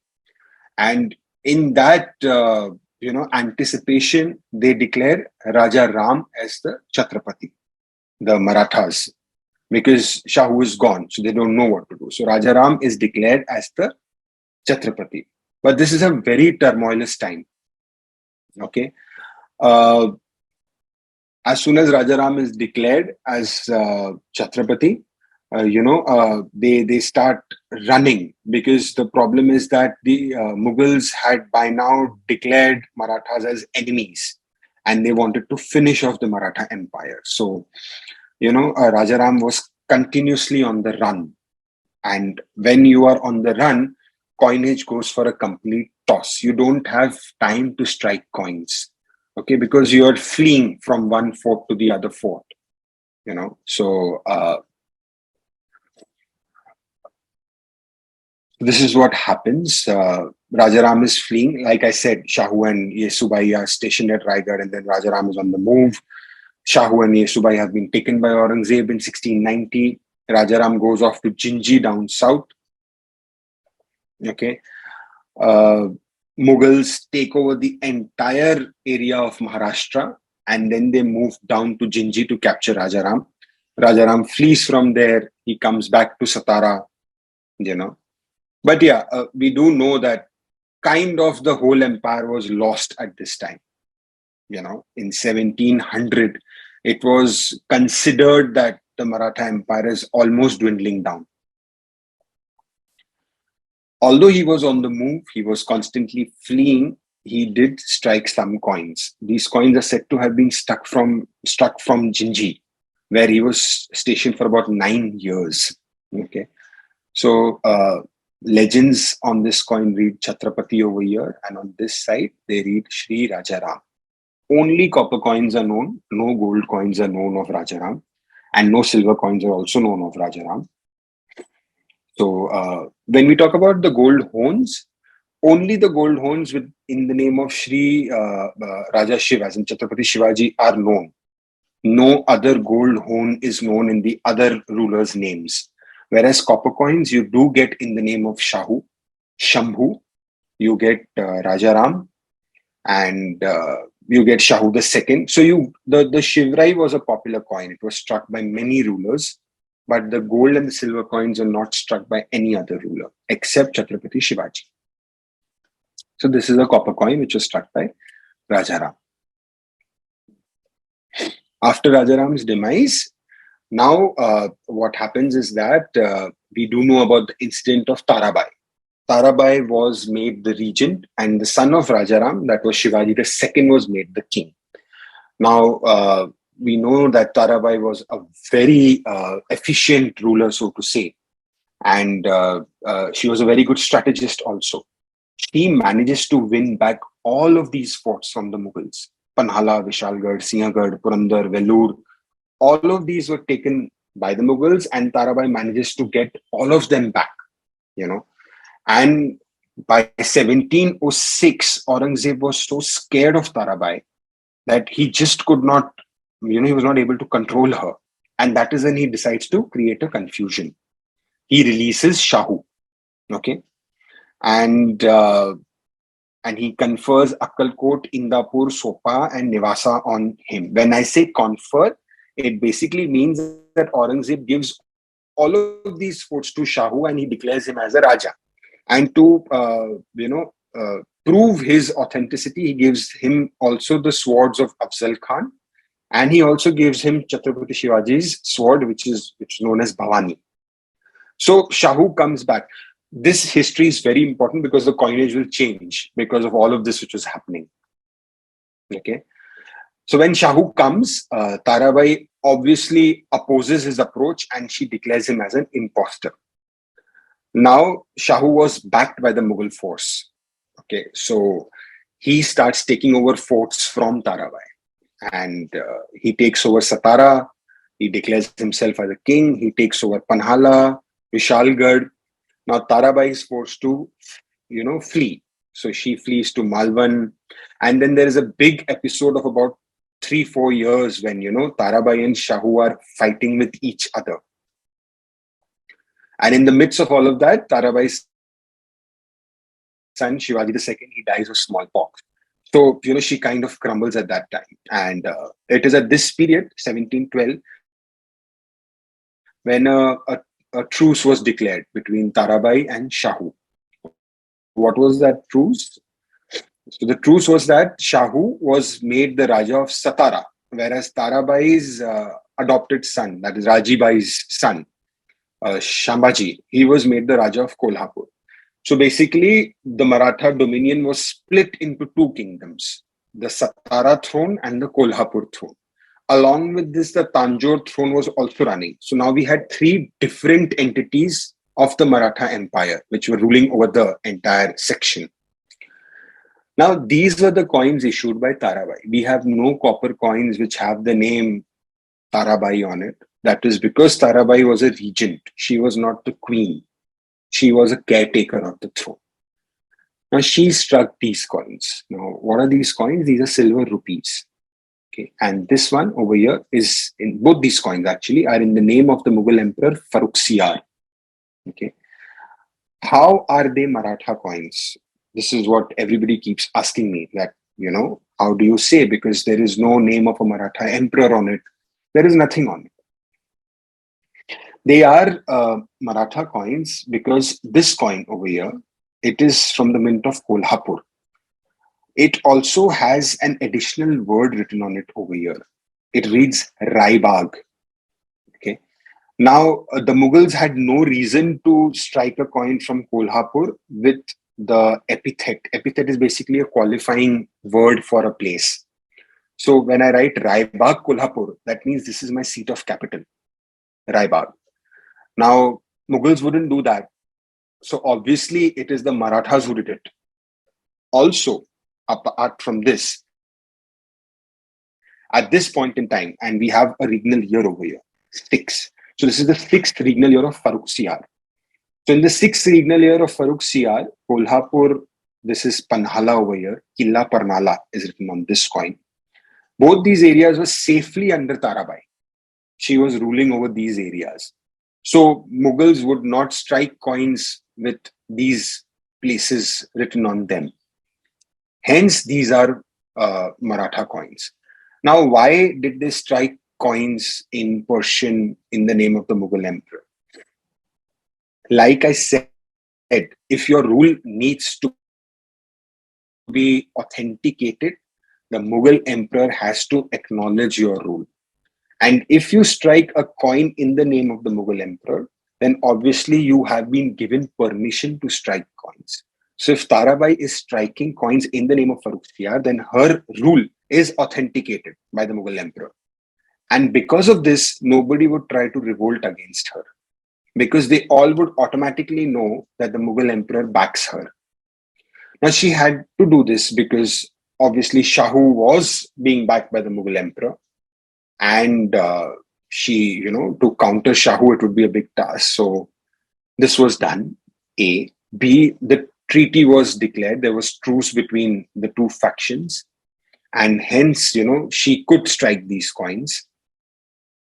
And in that, anticipation, they declare Raja Ram as the Chhatrapati, the Marathas, because Shahu is gone, so they don't know what to do. So Raja Ram is declared as the Chhatrapati. But this is a very turmoilous time. Okay. As soon as Rajaram is declared as Chhatrapati, they start running, because the problem is that the Mughals had by now declared Marathas as enemies, and they wanted to finish off the Maratha Empire. So, Rajaram was continuously on the run. And when you are on the run, coinage goes for a complete toss. You don't have time to strike coins, okay, because you are fleeing from one fort to the other fort, So this is what happens. Rajaram is fleeing. Like I said, Shahu and Yesubai are stationed at Raigad, and then Rajaram is on the move. Shahu and Yesubai have been taken by Aurangzeb in 1690. Rajaram goes off to Jinji down south. Okay. Mughals take over the entire area of Maharashtra, and then they move down to Jinji to capture Rajaram. Rajaram flees from there. He comes back to Satara, But yeah, we do know that kind of the whole empire was lost at this time. In 1700, it was considered that the Maratha Empire is almost dwindling down. Although he was on the move, he was constantly fleeing, he did strike some coins. These coins are said to have been struck from Jinji, where he was stationed for about 9 years. Okay. So legends on this coin read Chhatrapati over here, and on this side they read Shri Rajaram. Only copper coins are known, no gold coins are known of Rajaram, and no silver coins are also known of Rajaram. So when we talk about the gold horns, only the gold horns in the name of Shri Raja Shiv, as in Chhatrapati Shivaji, are known. No other gold horn is known in the other rulers' names. Whereas copper coins, you do get in the name of Shahu, Shambhu, you get Rajaram, and you get Shahu II. So the Shivrai was a popular coin. It was struck by many rulers, but the gold and the silver coins are not struck by any other ruler except Chhatrapati Shivaji. So this is a copper coin which was struck by Rajaram. After Rajaram's demise, now what happens is that we do know about the incident of Tarabai. Tarabai was made the regent, and the son of Rajaram, that was Shivaji II, was made the king. Now, we know that Tarabai was a very efficient ruler, so to say, and she was a very good strategist also. She manages to win back all of these forts from the Mughals. Panhala, Vishalgarh, Sinhgarh, Purandar, Vellore, all of these were taken by the Mughals, and Tarabai manages to get all of them back, And by 1706, Aurangzeb was so scared of Tarabai that he just could not, he was not able to control her. And that is when he decides to create a confusion. He releases Shahu, okay? And he confers Akkalkot, Indapur, Sopa, and Nivasa on him. When I say confer, it basically means that Aurangzeb gives all of these forts to Shahu, and he declares him as a Raja. And to, prove his authenticity, he gives him also the swords of Afzal Khan And he also gives him Chhatrapati Shivaji's sword, which is known as Bhavani. So Shahu comes back. This history is very important because the coinage will change because of all of this which was happening. Okay. So when Shahu comes, Tarabai obviously opposes his approach and she declares him as an imposter. Now Shahu was backed by the Mughal force. Okay, so he starts taking over forts from Tarabai, and he takes over Satara. He declares himself as a king. He takes over Panhala, Vishalgarh. Now Tarabai is forced to, flee. So she flees to Malvan, and then there is a big episode of about 3-4 years when Tarabai and Shahu are fighting with each other. And in the midst of all of that, Tarabai's son Shivaji II, he dies of smallpox. So she kind of crumbles at that time, and it is at this period, 1712, when a truce was declared between Tarabai and Shahu. What was that truce? So the truce was that Shahu was made the Raja of Satara, whereas Tarabai's adopted son, that is Rajibai's son, Shambhaji, he was made the Raja of Kolhapur. So basically, the Maratha dominion was split into two kingdoms, the Satara throne and the Kolhapur throne. Along with this, the Tanjore throne was also running. So now we had three different entities of the Maratha Empire, which were ruling over the entire section. Now, these were the coins issued by Tarabai. We have no copper coins which have the name Tarabai on it. That is because Tarabai was a regent. She was not the queen. She was a caretaker of the throne. Now, she struck these coins. Now, what are these coins? These are silver rupees. Okay, and this one over here is in both these coins actually are in the name of the Mughal Emperor Farrukhsiyar. Okay, how are they Maratha coins? This is what everybody keeps asking me. That how do you say, because there is no name of a Maratha emperor on it. There is nothing on it. They are Maratha coins because this coin over here, it is from the mint of Kolhapur. It also has an additional word written on it over here. It reads Raibag. Okay. Now, the Mughals had no reason to strike a coin from Kolhapur with the epithet. Epithet is basically a qualifying word for a place. So when I write Raibag Kolhapur, that means this is my seat of capital, Raibag. Now, Mughals wouldn't do that. So obviously, it is the Marathas who did it. Also, apart from this, at this point in time, and we have a regnal year over here, 6. So this is the 6th regnal year of Farrukhsiyar. So in the 6th regnal year of Farrukhsiyar, Kolhapur, this is Panhala over here, Killa Parnala is written on this coin. Both these areas were safely under Tarabai. She was ruling over these areas. So Mughals would not strike coins with these places written on them. Hence, these are Maratha coins. Now, why did they strike coins in Persian in the name of the Mughal emperor? Like I said, if your rule needs to be authenticated, the Mughal emperor has to acknowledge your rule. And if you strike a coin in the name of the Mughal emperor, then obviously you have been given permission to strike coins. So if Tarabai is striking coins in the name of Farrukhsiyar, then her rule is authenticated by the Mughal emperor. And because of this, nobody would try to revolt against her, because they all would automatically know that the Mughal emperor backs her. Now, she had to do this because obviously Shahu was being backed by the Mughal emperor. And she, to counter Shahu, it would be a big task. So this was done, A. B, the treaty was declared. There was truce between the two factions. And hence, she could strike these coins,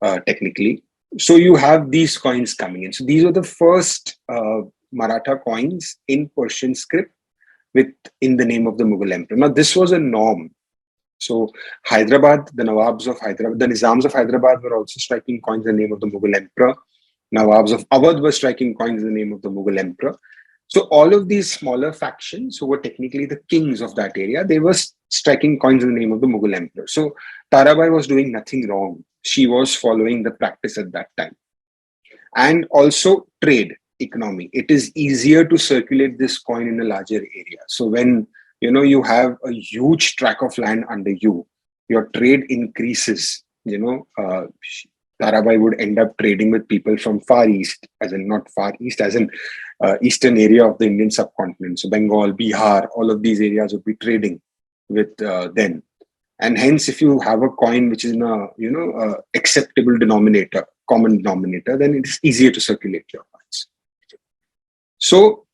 technically. So you have these coins coming in. So these are the first Maratha coins in Persian script in the name of the Mughal emperor. Now, this was a norm. So Hyderabad, the Nawabs of Hyderabad, the Nizams of Hyderabad were also striking coins in the name of the Mughal emperor. Nawabs of Awadh were striking coins in the name of the Mughal emperor. So all of these smaller factions who were technically the kings of that area, they were striking coins in the name of the Mughal emperor. So Tarabai was doing nothing wrong. She was following the practice at that time. And also trade economy. It is easier to circulate this coin in a larger area. So when you have a huge tract of land under you, your trade increases. Tarabai would end up trading with people from Far East, as in not Far East, as in eastern area of the Indian subcontinent. So Bengal, Bihar, all of these areas would be trading with them. And hence, if you have a coin which is in a acceptable denominator, common denominator, then it is easier to circulate your coins. So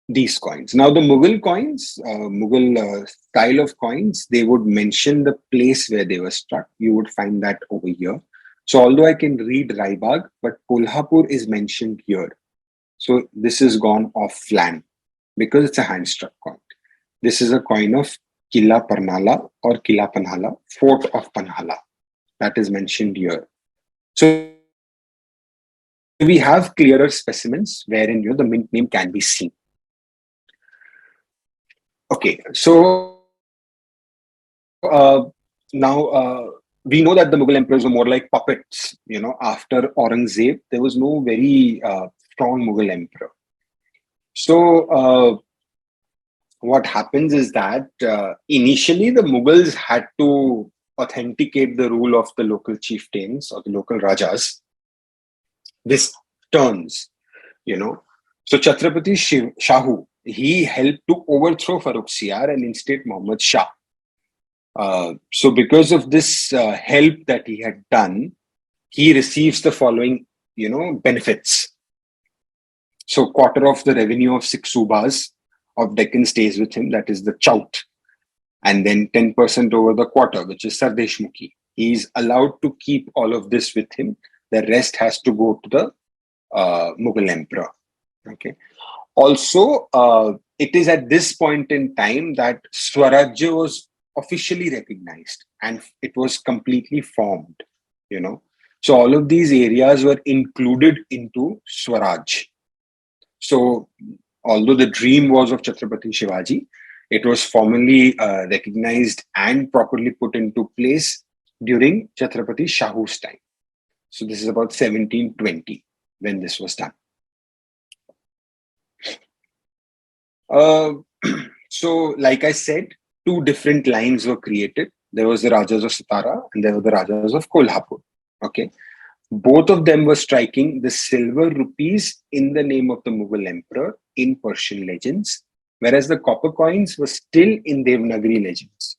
these coins. Now the Mughal coins, Mughal style of coins, they would mention the place where they were struck. You would find that over here. So although I can read Raibag, but Kolhapur is mentioned here. So this is gone offline because it's a hand-struck coin. This is a coin of Killa Parnala or Killa Panhala, Fort of Panhala. That is mentioned here. So we have clearer specimens wherein the mint name can be seen. Okay, so now we know that the Mughal emperors were more like puppets. After Aurangzeb, there was no very strong Mughal emperor. So what happens is that initially the Mughals had to authenticate the rule of the local chieftains or the local rajas. This turns, So Chhatrapati Shahu, he helped to overthrow Farrukhsiyar and instate Muhammad Shah. So because of this help that he had done, he receives the following, benefits. So quarter of the revenue of 6 subas of Deccan stays with him, that is the Chout. And then 10% over the quarter, which is Sardeshmukhi. He is allowed to keep all of this with him. The rest has to go to the Mughal emperor. Okay. Also, it is at this point in time that Swarajya was officially recognized and it was completely formed. So all of these areas were included into Swaraj. So although the dream was of Chhatrapati Shivaji, it was formally recognized and properly put into place during Chhatrapati Shahu's time. So this is about 1720 when this was done. So like I said, 2 different lines were created. There was the Rajas of Satara and there were the Rajas of Kolhapur. Okay. Both of them were striking the silver rupees in the name of the Mughal emperor in Persian legends, whereas the copper coins were still in Devanagari legends.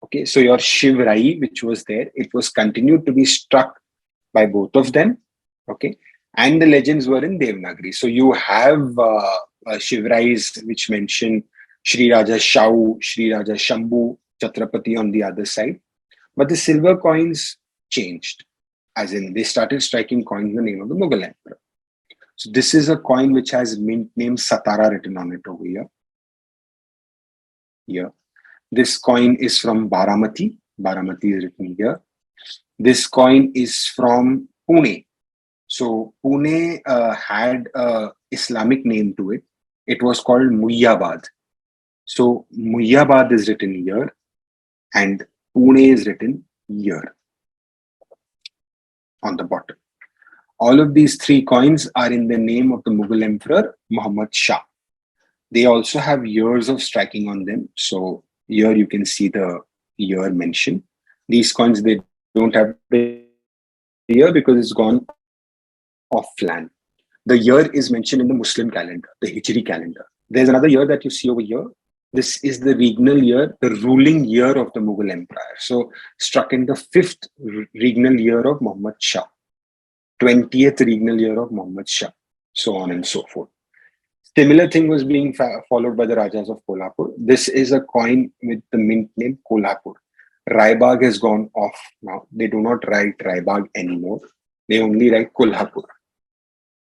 Okay, so your Shiv Rai, which was there, it was continued to be struck by both of them. Okay, and the legends were in Devanagari. So you have Shiv Rais which mention Shri Raja Shau, Shri Raja Shambhu, Chhatrapati on the other side. But the silver coins changed. As in, they started striking coins in the name of the Mughal emperor. So this is a coin which has mint name Satara written on it over here. Here. This coin is from Baramati. Baramati is written here. This coin is from Pune. So Pune had an Islamic name to it. It was called Muyyabad. So Muyyabad is written here and Pune is written here on the bottom. All of these 3 coins are in the name of the Mughal emperor Muhammad Shah. They also have years of striking on them. So here you can see the year mentioned. These coins, they don't have the year because it's gone offline. The year is mentioned in the Muslim calendar, the Hijri calendar. There's another year that you see over here. This is the regnal year, the ruling year of the Mughal Empire. So struck in the 5th regnal year of Muhammad Shah, 20th regnal year of Muhammad Shah, so on and so forth. Similar thing was being followed by the Rajas of Kolhapur. This is a coin with the mint name Kolhapur. Raibag has gone off now. They do not write Raibag anymore. They only write Kolhapur.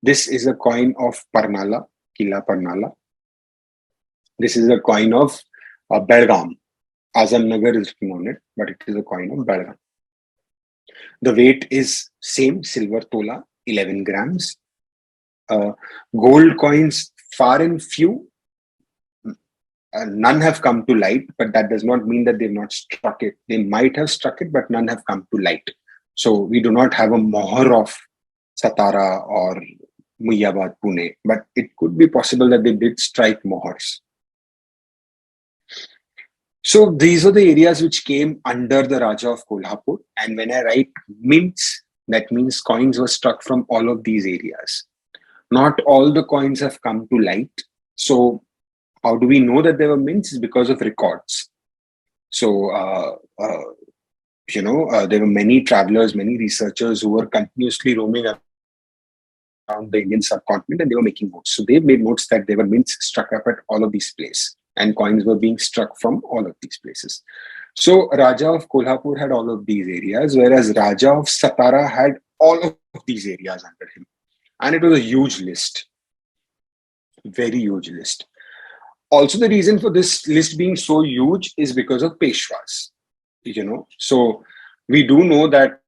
This is a coin of Parnala, Killa Parnala. This is a coin of Belgaum. Azamnagar is written on it, but it is a coin of Belgaum. The weight is same, silver tola, 11 grams. Gold coins far and few. None have come to light, but that does not mean that they've not struck it. They might have struck it, but none have come to light. So we do not have a mohar of Satara or Muyabad, Pune, but it could be possible that they did strike mohars. So these are the areas which came under the Raja of Kolhapur. And when I write mints, that means coins were struck from all of these areas. Not all the coins have come to light. So how do we know that they were mints? Is because of records. So, there were many travelers, many researchers who were continuously roaming around the Indian subcontinent, and they were making notes. So they made notes that there were mints struck up at all of these places, and coins were being struck from all of these places. So Raja of Kolhapur had all of these areas, whereas Raja of Satara had all of these areas under him. And it was a huge list, very huge list. Also, the reason for this list being so huge is because of Peshwas. So we do know that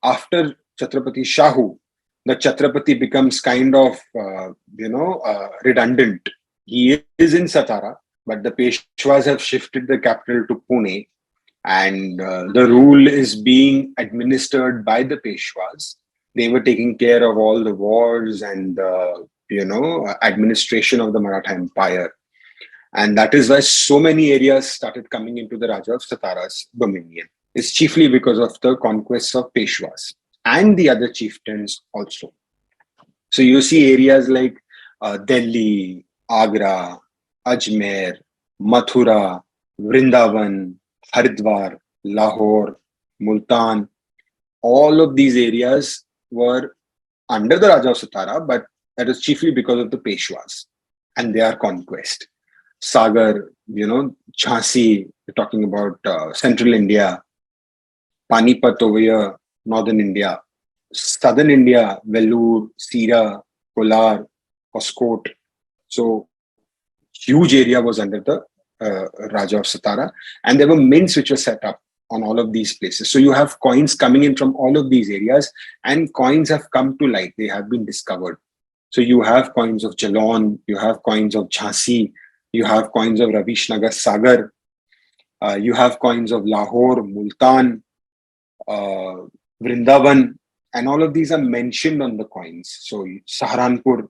after Chhatrapati Shahu, the Chhatrapati becomes kind of, redundant. He is in Satara, but the Peshwas have shifted the capital to Pune, and the rule is being administered by the Peshwas. They were taking care of all the wars and administration of the Maratha Empire. And that is why so many areas started coming into the Raja of Satara's dominion. It's chiefly because of the conquests of Peshwas and the other chieftains also. So you see areas like Delhi, Agra, Ajmer, Mathura, Vrindavan, Haridwar, Lahore, Multan. All of these areas were under the Raja of Satara, but that is chiefly because of the Peshwas and their conquest. Sagar, Jhansi, we're talking about central India, Panipat over here, northern India, southern India, Vellore, Sira, Kolar, Hoskote. So huge area was under the Raja of Satara, and there were mints which were set up on all of these places. So you have coins coming in from all of these areas, and coins have come to light. They have been discovered. So you have coins of Jalon, you have coins of Jhansi, you have coins of Ravishnagar, Sagar, you have coins of Lahore, Multan, Vrindavan, and all of these are mentioned on the coins. So Saharanpur,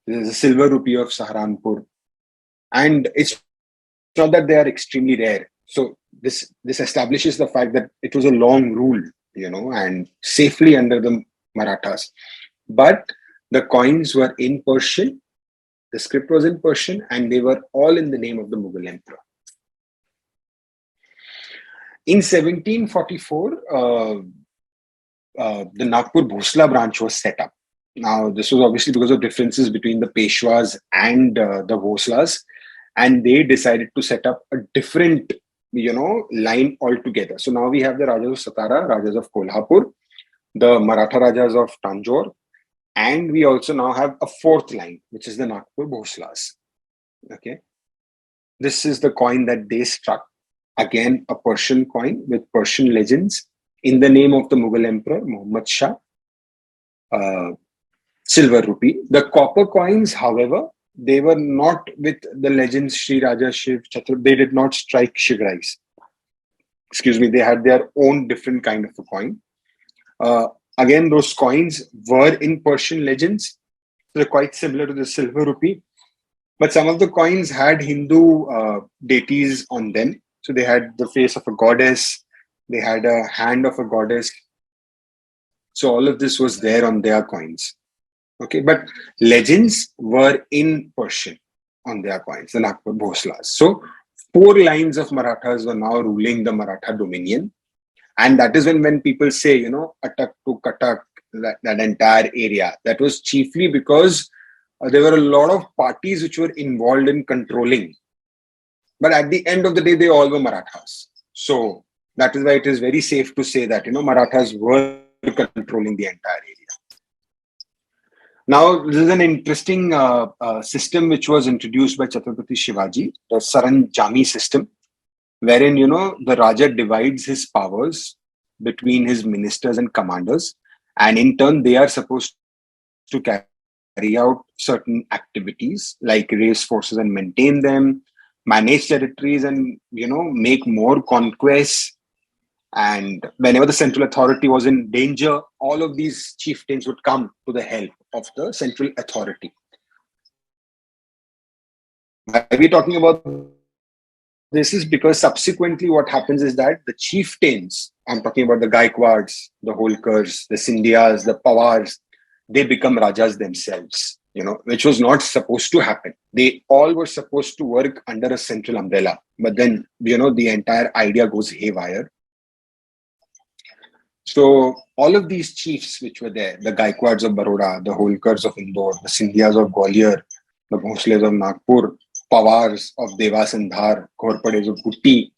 there's a silver rupee of Saharanpur, and it's not that they are extremely rare. So this establishes the fact that it was a long rule, and safely under the Marathas. But the coins were in Persian, the script was in Persian, and they were all in the name of the Mughal emperor. In 1744, the Nagpur Bhosla branch was set up. Now, this was obviously because of differences between the Peshwas and the Bhoslas, and they decided to set up a different, line altogether. So now we have the Rajas of Satara, Rajas of Kolhapur, the Maratha Rajas of Tanjore, and we also now have a fourth line, which is the Nagpur Bhoslas. Okay, this is the coin that they struck. Again, a Persian coin with Persian legends in the name of the Mughal Emperor Muhammad Shah. Silver rupee. The copper coins, however, they were not with the legends Sri Raja Shiv Chhatrapati. They did not strike Shivrais. They had their own different kind of a coin. Again, those coins were in Persian legends. They're quite similar to the silver rupee. But some of the coins had Hindu deities on them. So they had the face of a goddess. They had a hand of a goddess. So all of this was there on their coins. Okay, but legends were in Persian on their coins, the Nagpur Bhoslas. So 4 lines of Marathas were now ruling the Maratha dominion. And that is when people say, Atak to Katak, that entire area, that was chiefly because there were a lot of parties which were involved in controlling. But at the end of the day, they all were Marathas. So that is why it is very safe to say that, Marathas were controlling the entire area. Now, this is an interesting system which was introduced by Chhatrapati Shivaji, the Saranjami system, wherein, the Raja divides his powers between his ministers and commanders, and in turn, they are supposed to carry carry out certain activities like raise forces and maintain them, manage territories and, make more conquests. And whenever the central authority was in danger, all of these chieftains would come to the help of the central authority. Why are we talking about this is because subsequently what happens is that the chieftains, I'm talking about the Gaikwads, the Holkars, the Scindias, the Pawars, they become Rajas themselves, which was not supposed to happen. They all were supposed to work under a central umbrella. But then, the entire idea goes haywire. So all of these chiefs which were there, the Gaikwads of Baroda, the Holkars of Indore, the Scindias of Gwalior, the Bhosles of Nagpur, Pawars of Devas and Dhar, Ghorpades of Gutti,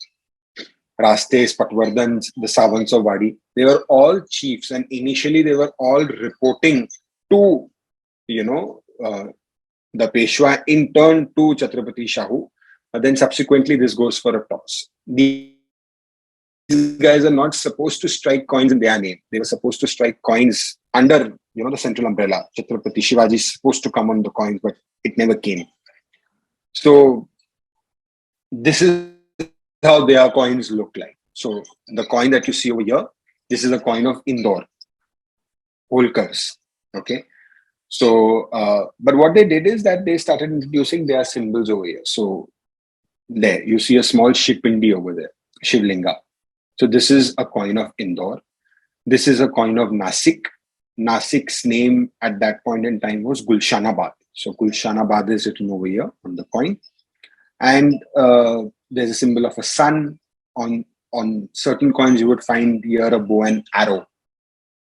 Rastes, Patwardhans, the Savants of Wadi, they were all chiefs, and initially they were all reporting to, the Peshwa, in turn to Chhatrapati Shahu. But then subsequently this goes for a toss. These guys are not supposed to strike coins in their name. They were supposed to strike coins under, the central umbrella. Chhatrapati Shivaji is supposed to come on the coins, but it never came. So this is how their coins look like. So the coin that you see over here, this is a coin of Indore, Holkars. Okay. So, but what they did is that they started introducing their symbols over here. So there, you see a small Shipindi over there, Shivlinga. So this is a coin of Indore. This is a coin of Nasik. Nasik's name at that point in time was Gulshanabad. So Gulshanabad is written over here on the coin. And there's a symbol of a sun. On certain coins, you would find here a bow and arrow.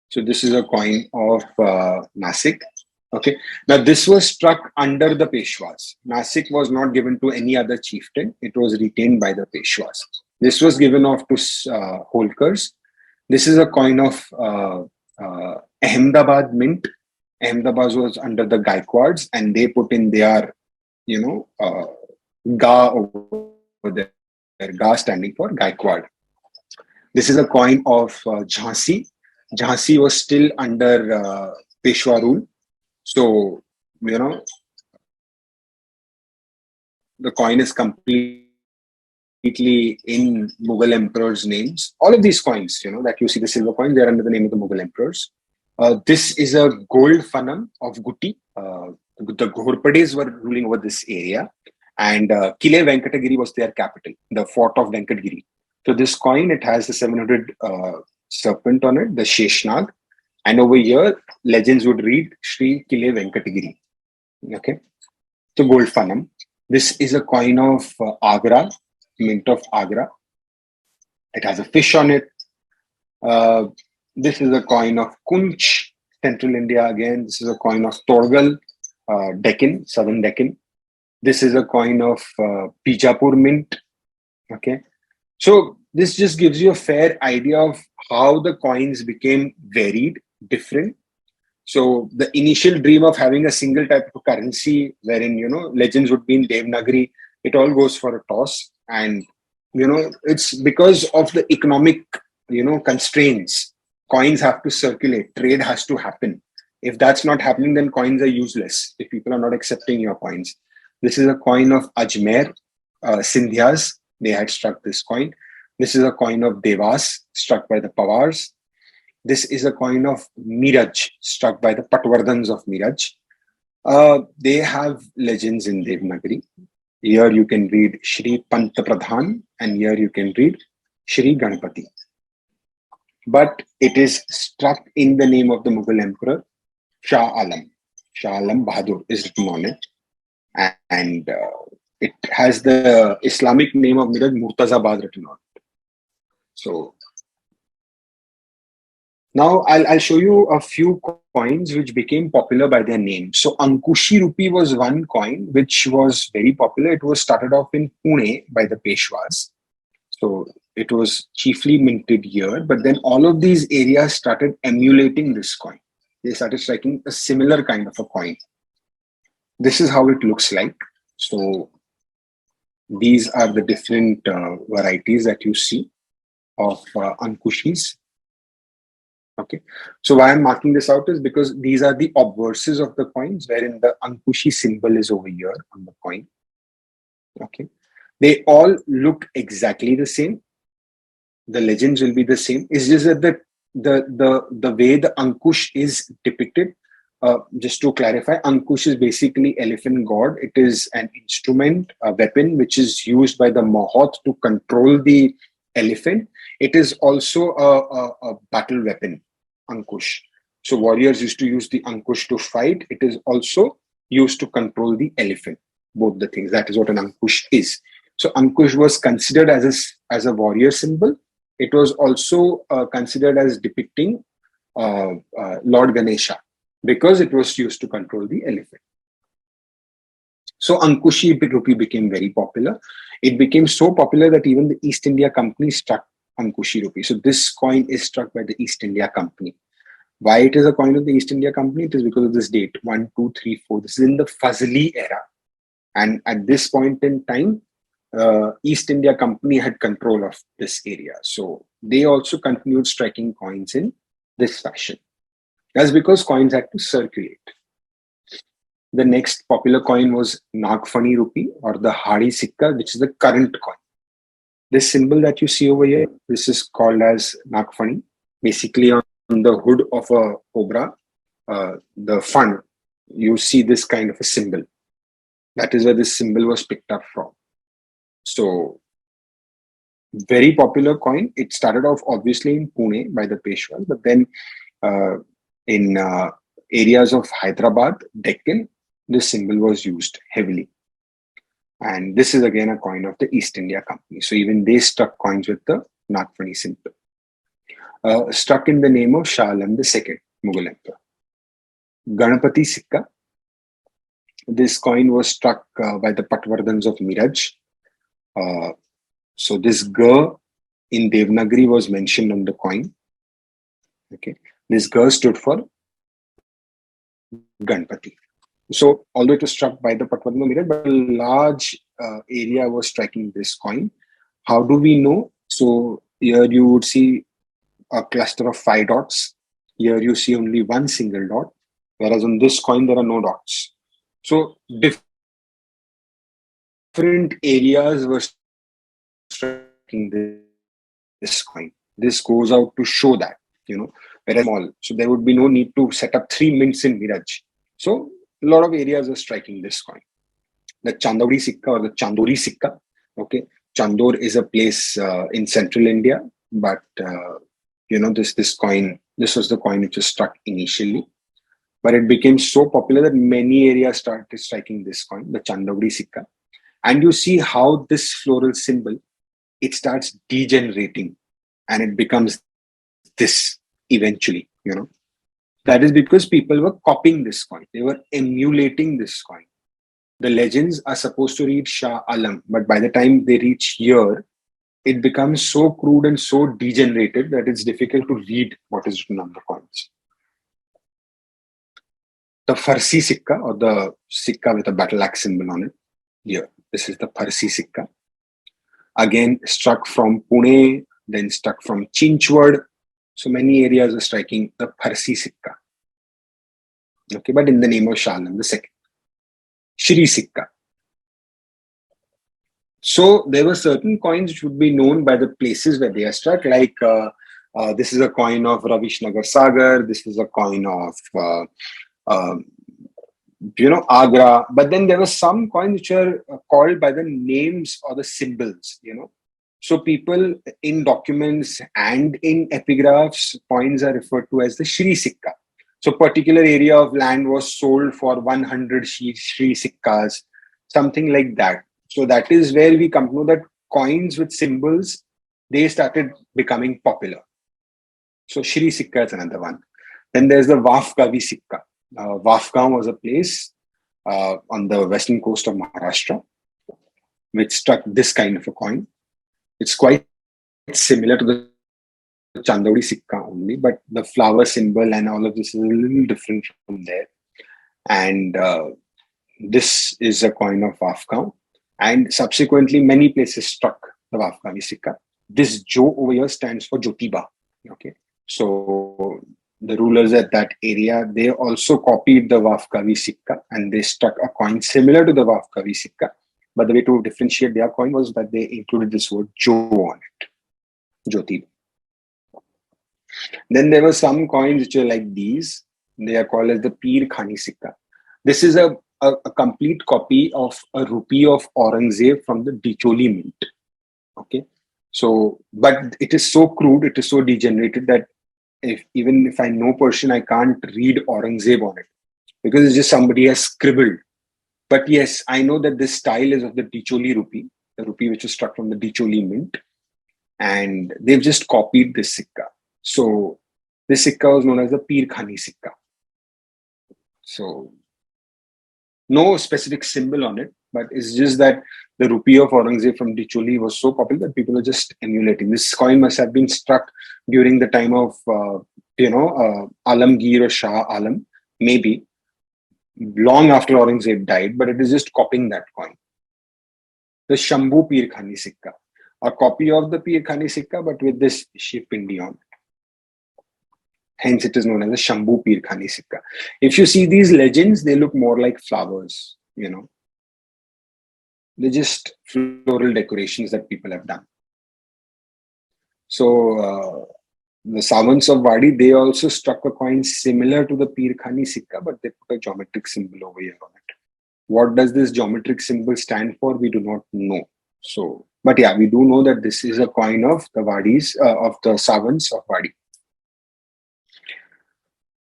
So this is a coin of Nasik. Okay. Now this was struck under the Peshwas. Nasik was not given to any other chieftain. It was retained by the Peshwas. This was given off to Holkars. This is a coin of Ahmedabad Mint. Ahmedabad was under the Gaikwads, and they put in their, Ga over there. Ga standing for Gaikwad. This is a coin of Jhansi. Jhansi was still under Peshwa rule. So, the coin is completely in Mughal emperors' names. All of these coins, that you see, the silver coins, they're under the name of the Mughal emperors. This is a gold fanam of Gutti. The Ghorpades were ruling over this area. And Kile Venkatagiri was their capital, the fort of Venkatagiri. So this coin, it has the 700 serpent on it, the Sheshnag. And over here, legends would read Shri Kile Venkatagiri. Okay. So gold fanam. This is a coin of Agra, Mint of Agra. It has a fish on it. This is a coin of Kunch, Central India again. This is a coin of Torgal, Deccan, Southern Deccan. This is a coin of Bijapur Mint. Okay. So this just gives you a fair idea of how the coins became varied, different. So the initial dream of having a single type of currency wherein, legends would be in Devanagari, it all goes for a toss. And, it's because of the economic, constraints. Coins have to circulate. Trade has to happen. If that's not happening, then coins are useless if people are not accepting your coins. This is a coin of Ajmer, Sindhyas. They had struck this coin. This is a coin of Devas, struck by the Pawars. This is a coin of Miraj, struck by the Patwardhans of Miraj. They have legends in Devanagari. Here you can read Shri Panta Pradhan, and here you can read Shri Ganpati. But it is struck in the name of the Mughal emperor, Shah Alam. Shah Alam Bahadur is written on it. And it has the Islamic name of Miraj Murtazabad written on it. So now I'll show you a few coins which became popular by their name. So Ankushi rupee was one coin which was very popular. It was started off in Pune by the Peshwas. So it was chiefly minted here, but then all of these areas started emulating this coin. They started striking a similar kind of a coin. This is how it looks like. So these are the different varieties that you see of Ankushis. Okay. So why I'm marking this out is because these are the obverses of the coins, wherein the Ankushi symbol is over here on the coin. Okay. They all look exactly the same. The legends will be the same. It's just that the way the Ankush is depicted. Just to clarify, Ankush is basically elephant god. It is an instrument, a weapon which is used by the Mahoth to control the elephant. It is also a battle weapon, Ankush. So warriors used to use the Ankush to fight. It is also used to control the elephant. Both the things. That is what an Ankush is. So Ankush was considered as a warrior symbol. It was also considered as depicting Lord Ganesha because it was used to control the elephant. So Ankushi rupee became very popular. It became so popular that even the East India Company struck Ankushi rupee. So this coin is struck by the East India Company. Why it is a coin of the East India Company? It is because of this date, 1, 2, 3, 4. This is in the Fazli era. And at this point in time, East India Company had control of this area. So they also continued striking coins in this fashion. That's because coins had to circulate. The next popular coin was Nagfani rupee or the Hari Sikka, which is the current coin. This symbol that you see over here, this is called as Nagfani. Basically on the hood of a cobra, the fun, you see this kind of a symbol. That is where this symbol was picked up from. So, very popular coin. It started off obviously in Pune by the Peshwas, but then in areas of Hyderabad, Deccan, this symbol was used heavily. And this is again a coin of the East India Company. So even they struck coins with the Nagfani symbol. Struck in the name of Shah Alam II, Mughal Emperor. Ganapati Sikka. This coin was struck by the Patvardhans of Miraj. So this G in Devanagari was mentioned on the coin. Okay, this G stood for Ganpati. So although it was struck by the Patvardhana Miraj, but a large area was striking this coin. How do we know? So here you would see a cluster of 5 dots. Here you see only one single dot, whereas on this coin there are no dots. So different areas were striking this coin. This goes out to show that, whereas small. So there would be no need to set up 3 mints in Miraj. So a lot of areas are striking this coin. The Chandauri Sikka or the Chandori Sikka. Okay, Chandor is a place in central India, but this coin, this was the coin which was struck initially, but it became so popular that many areas started striking this coin, the Chandauri Sikka. And you see how this floral symbol, it starts degenerating and it becomes this eventually, That is because people were copying this coin. They were emulating this coin. The legends are supposed to read Shah Alam, but by the time they reach here, it becomes so crude and so degenerated that it's difficult to read what is written on the coins. The Farsi Sikka or the Sikka with a battle axe symbol on it. Here, this is the Farsi Sikka. Again, struck from Pune, then struck from Chinchwad. So many areas are striking the Farsi Sikka. Okay, but in the name of Shah Alam II. Shri Sikka. So there were certain coins which would be known by the places where they are struck, like this is a coin of Ravishnagar Sagar, this is a coin of Agra, but then there were some coins which are called by the names or the symbols, So people in documents and in epigraphs, coins are referred to as the Shri Sikka. So particular area of land was sold for 100 Shri Sikkas, something like that. So that is where we come to know that coins with symbols, they started becoming popular. So Shri Sikka is another one. Then there's the Vafgavi Sikka. Vafgaon was a place on the western coast of Maharashtra, which struck this kind of a coin. It's quite similar to the Chandauri Sikka only, but the flower symbol and all of this is a little different from there. And this is a coin of Vafgaon. And subsequently, many places struck the Vafgavi Sikka. This Jo over here stands for Jyotiba. Okay. So the rulers at that area, they also copied the Wafkavi Sikka and they struck a coin similar to the Wafkavi Sikka. But the way to differentiate their coin was that they included this word Jo on it, Jyoti. Then there were some coins which are like these. They are called as the Pir Khani Sikka. This is a complete copy of a rupee of Aurangzeb from the Dicholi mint. Okay. So, but it is so crude, it is so degenerated that even if I know Persian, I can't read Aurangzeb on it because it's just somebody has scribbled. But yes, I know that this style is of the Dicholi rupee, the rupee which was struck from the Dicholi mint, and they've just copied this sikka. So this sikka was known as the Pir Khani Sikka. So no specific symbol on it, but it's just that the rupee of Aurangzeb from Dicholi was so popular that people are just emulating. This coin must have been struck during the time of, Alamgir or Shah Alam, maybe long after Aurangzeb died, but it is just copying that coin. The Shambhu Pir Khani Sikka, a copy of the Pir Khani Sikka, but with this Shiv Pindi on it. Hence, it is known as the Shambhu Pir Khani Sikka. If you see these legends, they look more like flowers, They're just floral decorations that people have done. So, the Savants of Wadi, they also struck a coin similar to the Pir Khani Sikka, but they put a geometric symbol over here on it. What does this geometric symbol stand for? We do not know. So, but yeah, we do know that this is a coin of the Wadis, of the Savants of Wadi.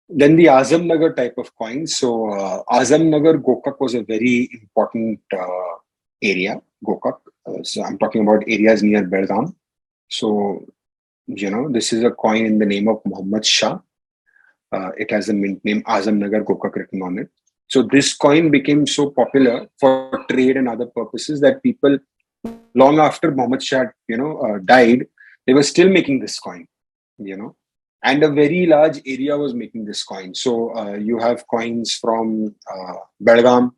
Then the Azamnagar type of coins. So Azamnagar Gokak was a very important area, Gokak. So I'm talking about areas near Belgaum. So, this is a coin in the name of Muhammad Shah. It has the mint name Azamnagar Gokak written on it. So this coin became so popular for trade and other purposes that people, long after Muhammad Shah, died, they were still making this coin, and a very large area was making this coin. So you have coins from Belgaum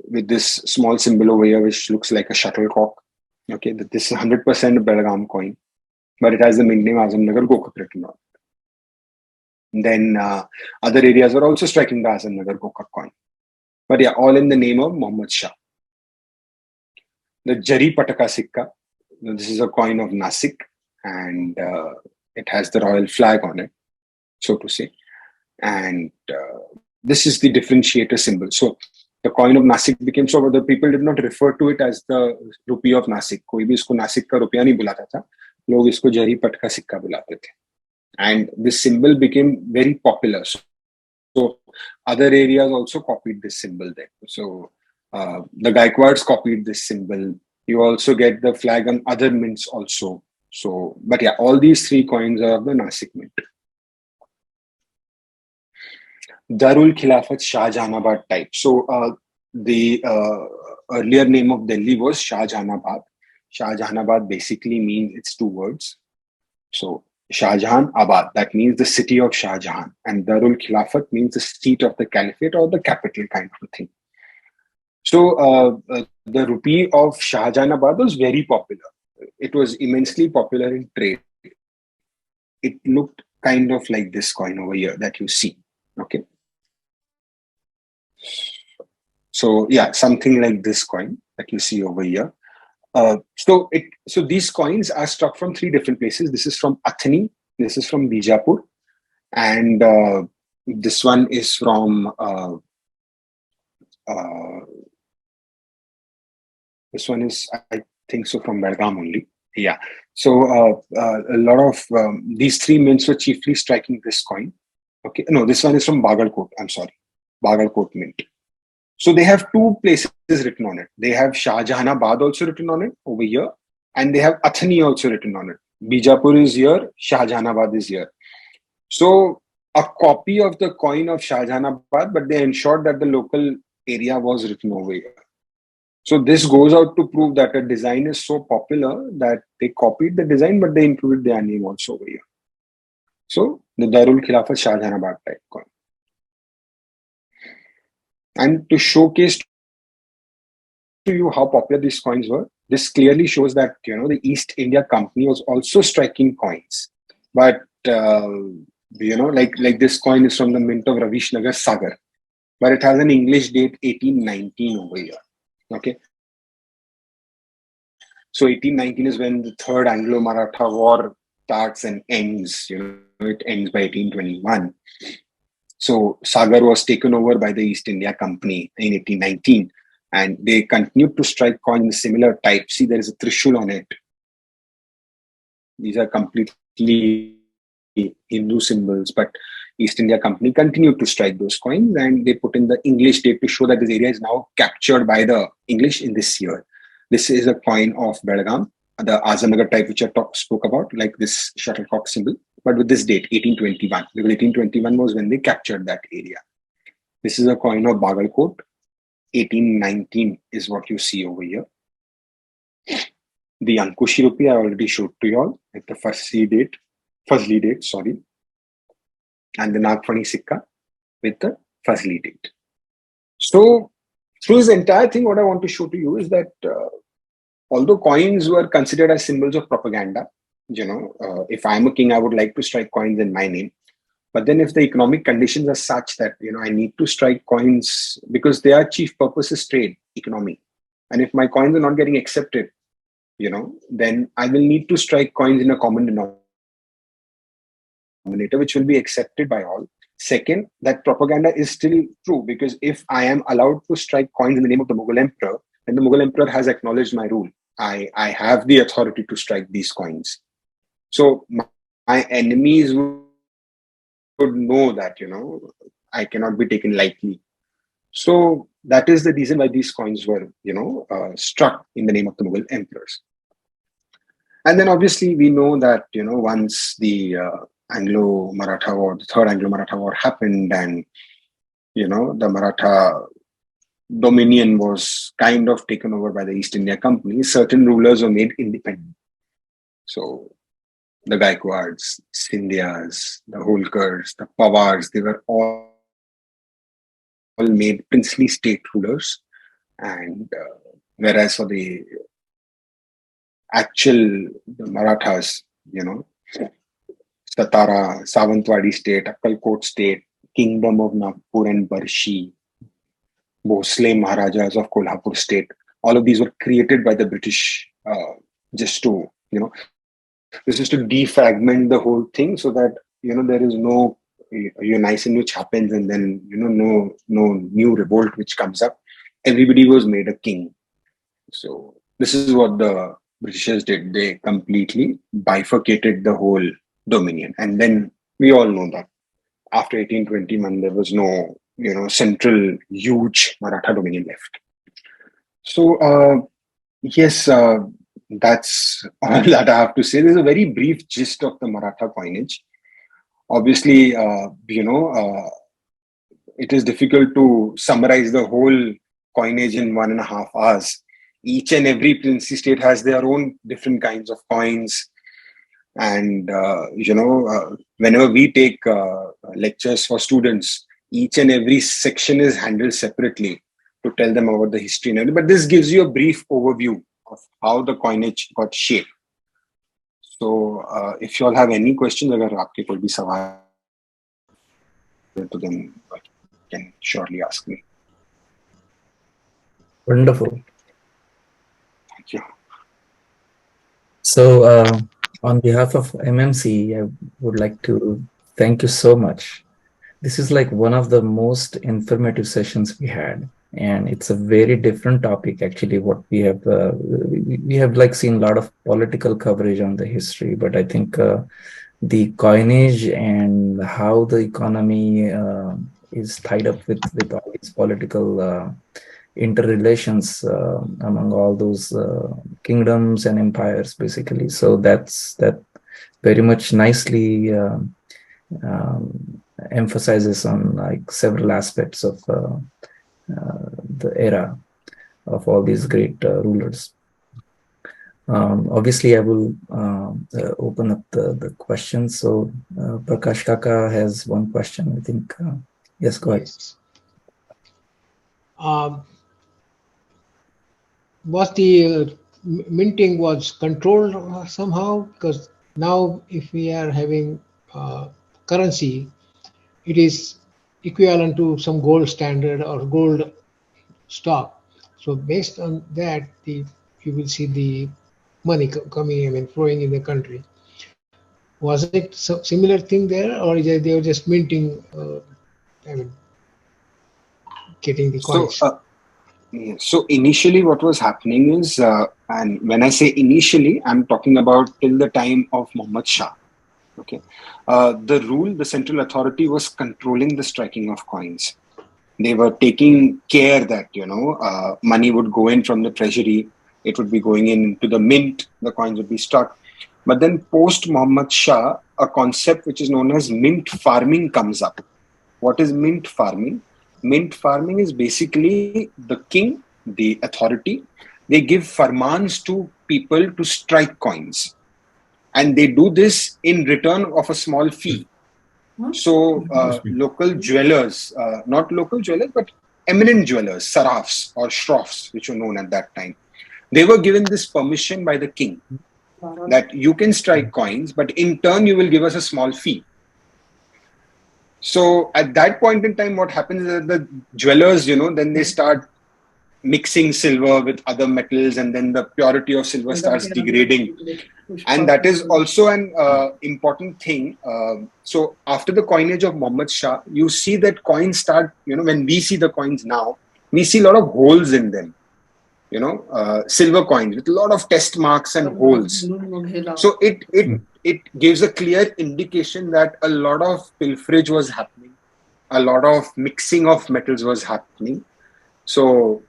with this small symbol over here, which looks like a shuttlecock. Okay, this is 100% Belgaum coin, but it has the mint name Azamnagar Gokak written on it. Then other areas are also striking the Azamnagar Gokak coin. But yeah, all in the name of Muhammad Shah. The Jari Pataka Sikka, this is a coin of Nasik, and it has the royal flag on it, so to say. And this is the differentiator symbol. So the coin of Nasik became so, the people did not refer to it as the rupee of Nasik. कोई भी इसको नासिक का रुपया नहीं बुलाता था. लोग इसको जरी पटका सिक्का बुलाते थे. And this symbol became very popular. So other areas also copied this symbol there. So the Gaikwads copied this symbol. You also get the flag on other mints also. So, but yeah, all these three coins are of the Nasik mint. Darul Khilafat Shah Jahanabad type. So the earlier name of Delhi was Shah Jahanabad. Shah Jahanabad basically means it's two words. So Shah Jahan Abad, that means the city of Shah Jahan, and Darul Khilafat means the seat of the caliphate or the capital kind of a thing. So the rupee of Shah Jahan Abad was very popular. It was immensely popular in trade. It looked kind of like this coin over here that you see. Okay. So yeah, something like this coin that you see over here. So these coins are struck from three different places. This is from Athani, this is from Bijapur, and this one is from this one is, I think so, from Belgaum only. Yeah. So a lot of these three mints were chiefly striking this coin. Okay. No, this one is from Bagalkot. I'm sorry, Bagalkot mint. So they have two places written on it. They have Shah Jahanabad also written on it over here, and they have Athani also written on it. Bijapur is here, Shah Jahanabad is here. So a copy of the coin of Shah Jahanabad, but they ensured that the local area was written over here. So this goes out to prove that a design is so popular that they copied the design, but they included their name also over here. So the Darul Khilafat Shah Jahanabad type coin. And to showcase to you how popular these coins were, this clearly shows that the East India Company was also striking coins. But like this coin is from the mint of Ravishnagar Sagar, but it has an English date 1819 over here. Okay, so 1819 is when the third Anglo-Maratha war starts and ends. It ends by 1821. So Sagar was taken over by the East India Company in 1819, and they continued to strike coins similar type. See, there is a trishul on it. These are completely Hindu symbols, but East India Company continued to strike those coins, and they put in the English date to show that this area is now captured by the English in this year. This is a coin of Belgaum, the Azamnagar type which I spoke about, like this shuttlecock symbol, but with this date, 1821, because 1821 was when they captured that area. This is a coin of Bagalkot, 1819 is what you see over here. The Ankushi rupee I already showed to you all at the firstly date, sorry, and the Nagfani Sikka with the Fazli date. So through this entire thing, what I want to show to you is that although coins were considered as symbols of propaganda, if I'm a king, I would like to strike coins in my name. But then if the economic conditions are such that, I need to strike coins because their chief purpose is trade, economy. And if my coins are not getting accepted, then I will need to strike coins in a common denominator, which will be accepted by all. Second, that propaganda is still true, because if I am allowed to strike coins in the name of the Mughal emperor, then the Mughal emperor has acknowledged my rule. I have the authority to strike these coins. So my enemies would know that, I cannot be taken lightly. So that is the reason why these coins were, struck in the name of the Mughal emperors. And then obviously we know that, once the Anglo-Maratha War, the third Anglo-Maratha War happened, and, the Maratha dominion was kind of taken over by the East India Company, certain rulers were made independent. So the Gaikwads, Scindias, the Holkars, the Pawars, they were all made princely state rulers. And whereas for the Marathas, Satara, Savantwadi state, Akkalkot state, Kingdom of Nagpur and Barshi, Bhosle Maharajas of Kolhapur state, all of these were created by the British just to, this is to defragment the whole thing so that, there is no unison which happens and then, no new revolt which comes up. Everybody was made a king. So this is what the Britishers did. They completely bifurcated the whole dominion. And then we all know that after 1821, there was no, central huge Maratha dominion left. So, yes, that's all that I have to say. There's a very brief gist of the Maratha coinage. Obviously, it is difficult to summarize the whole coinage in 1.5 hours. Each and every princely state has their own different kinds of coins. And, whenever we take lectures for students, each and every section is handled separately to tell them about the history and everything. But this gives you a brief overview of how the coinage got shaped. So if you all have any questions, agar aapke koi bhi sawal to them, you can surely ask me. Wonderful. Thank you. So on behalf of MMC, I would like to thank you so much. This is like one of the most informative sessions we had, and it's a very different topic actually. What we have like seen a lot of political coverage on the history, but I think the coinage and how the economy is tied up with all these political interrelations among all those kingdoms and empires, basically. So that very much nicely emphasizes on like several aspects of the era of all these great rulers. Obviously, I will open up the questions. So Prakash Kaka has one question, I think. Yes, go ahead. Yes. Was the minting was controlled somehow? Because Now, if we are having currency, it is equivalent to some gold standard or gold stock. So based on that, you will see the money coming, I mean, flowing in the country. Was it similar thing there, or is it they were just minting, I mean, getting the So, coins? yeah, so initially, what was happening is, and when I say initially, I'm talking about till the time of Muhammad Shah. Okay, the central authority was controlling the striking of coins. They were taking care that money would go in from the treasury, it would be going into the mint, the coins would be struck. But then post Muhammad Shah, a concept which is known as mint farming comes up. What is mint farming? Mint farming is basically the king, the authority, they give farmans to people to strike coins, and they do this in return of a small fee. So, local jewelers, not local jewelers, but eminent jewelers, sarafs or shroffs, which were known at that time, they were given this permission by the king that you can strike coins, but in turn, you will give us a small fee. So, at that point in time, what happens is that the jewelers, then they start mixing silver with other metals, and then the purity of silver starts degrading. And that is also an important thing. So after the coinage of Muhammad Shah, you see that coins start, when we see the coins now, we see a lot of holes in them, silver coins with a lot of test marks and holes. So it gives a clear indication that a lot of pilferage was happening, a lot of mixing of metals was happening. So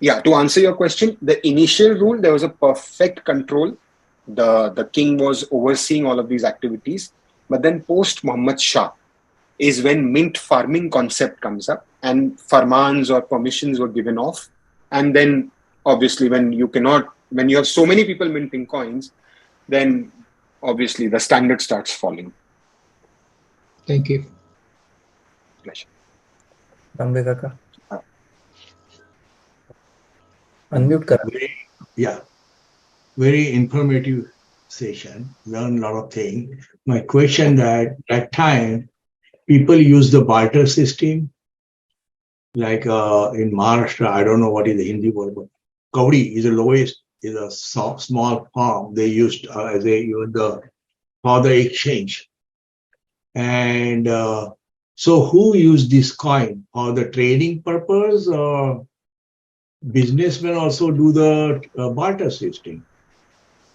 yeah, to answer your question, the initial rule, there was a perfect control. The king was overseeing all of these activities. But then post Muhammad Shah is when mint farming concept comes up, and farmans or permissions were given off. And then obviously when you have so many people minting coins, then obviously the standard starts falling. Thank you. Pleasure. Rambe Kaka. Unmute kara. Yeah, very informative session. Learn a lot of things. My question that time people use the barter system, like in Maharashtra. I don't know what is the Hindi word, but kauri is the lowest, is a small farm they used as a even the for the exchange. And so, who used this coin for the trading purpose, or businessmen also do the barter system?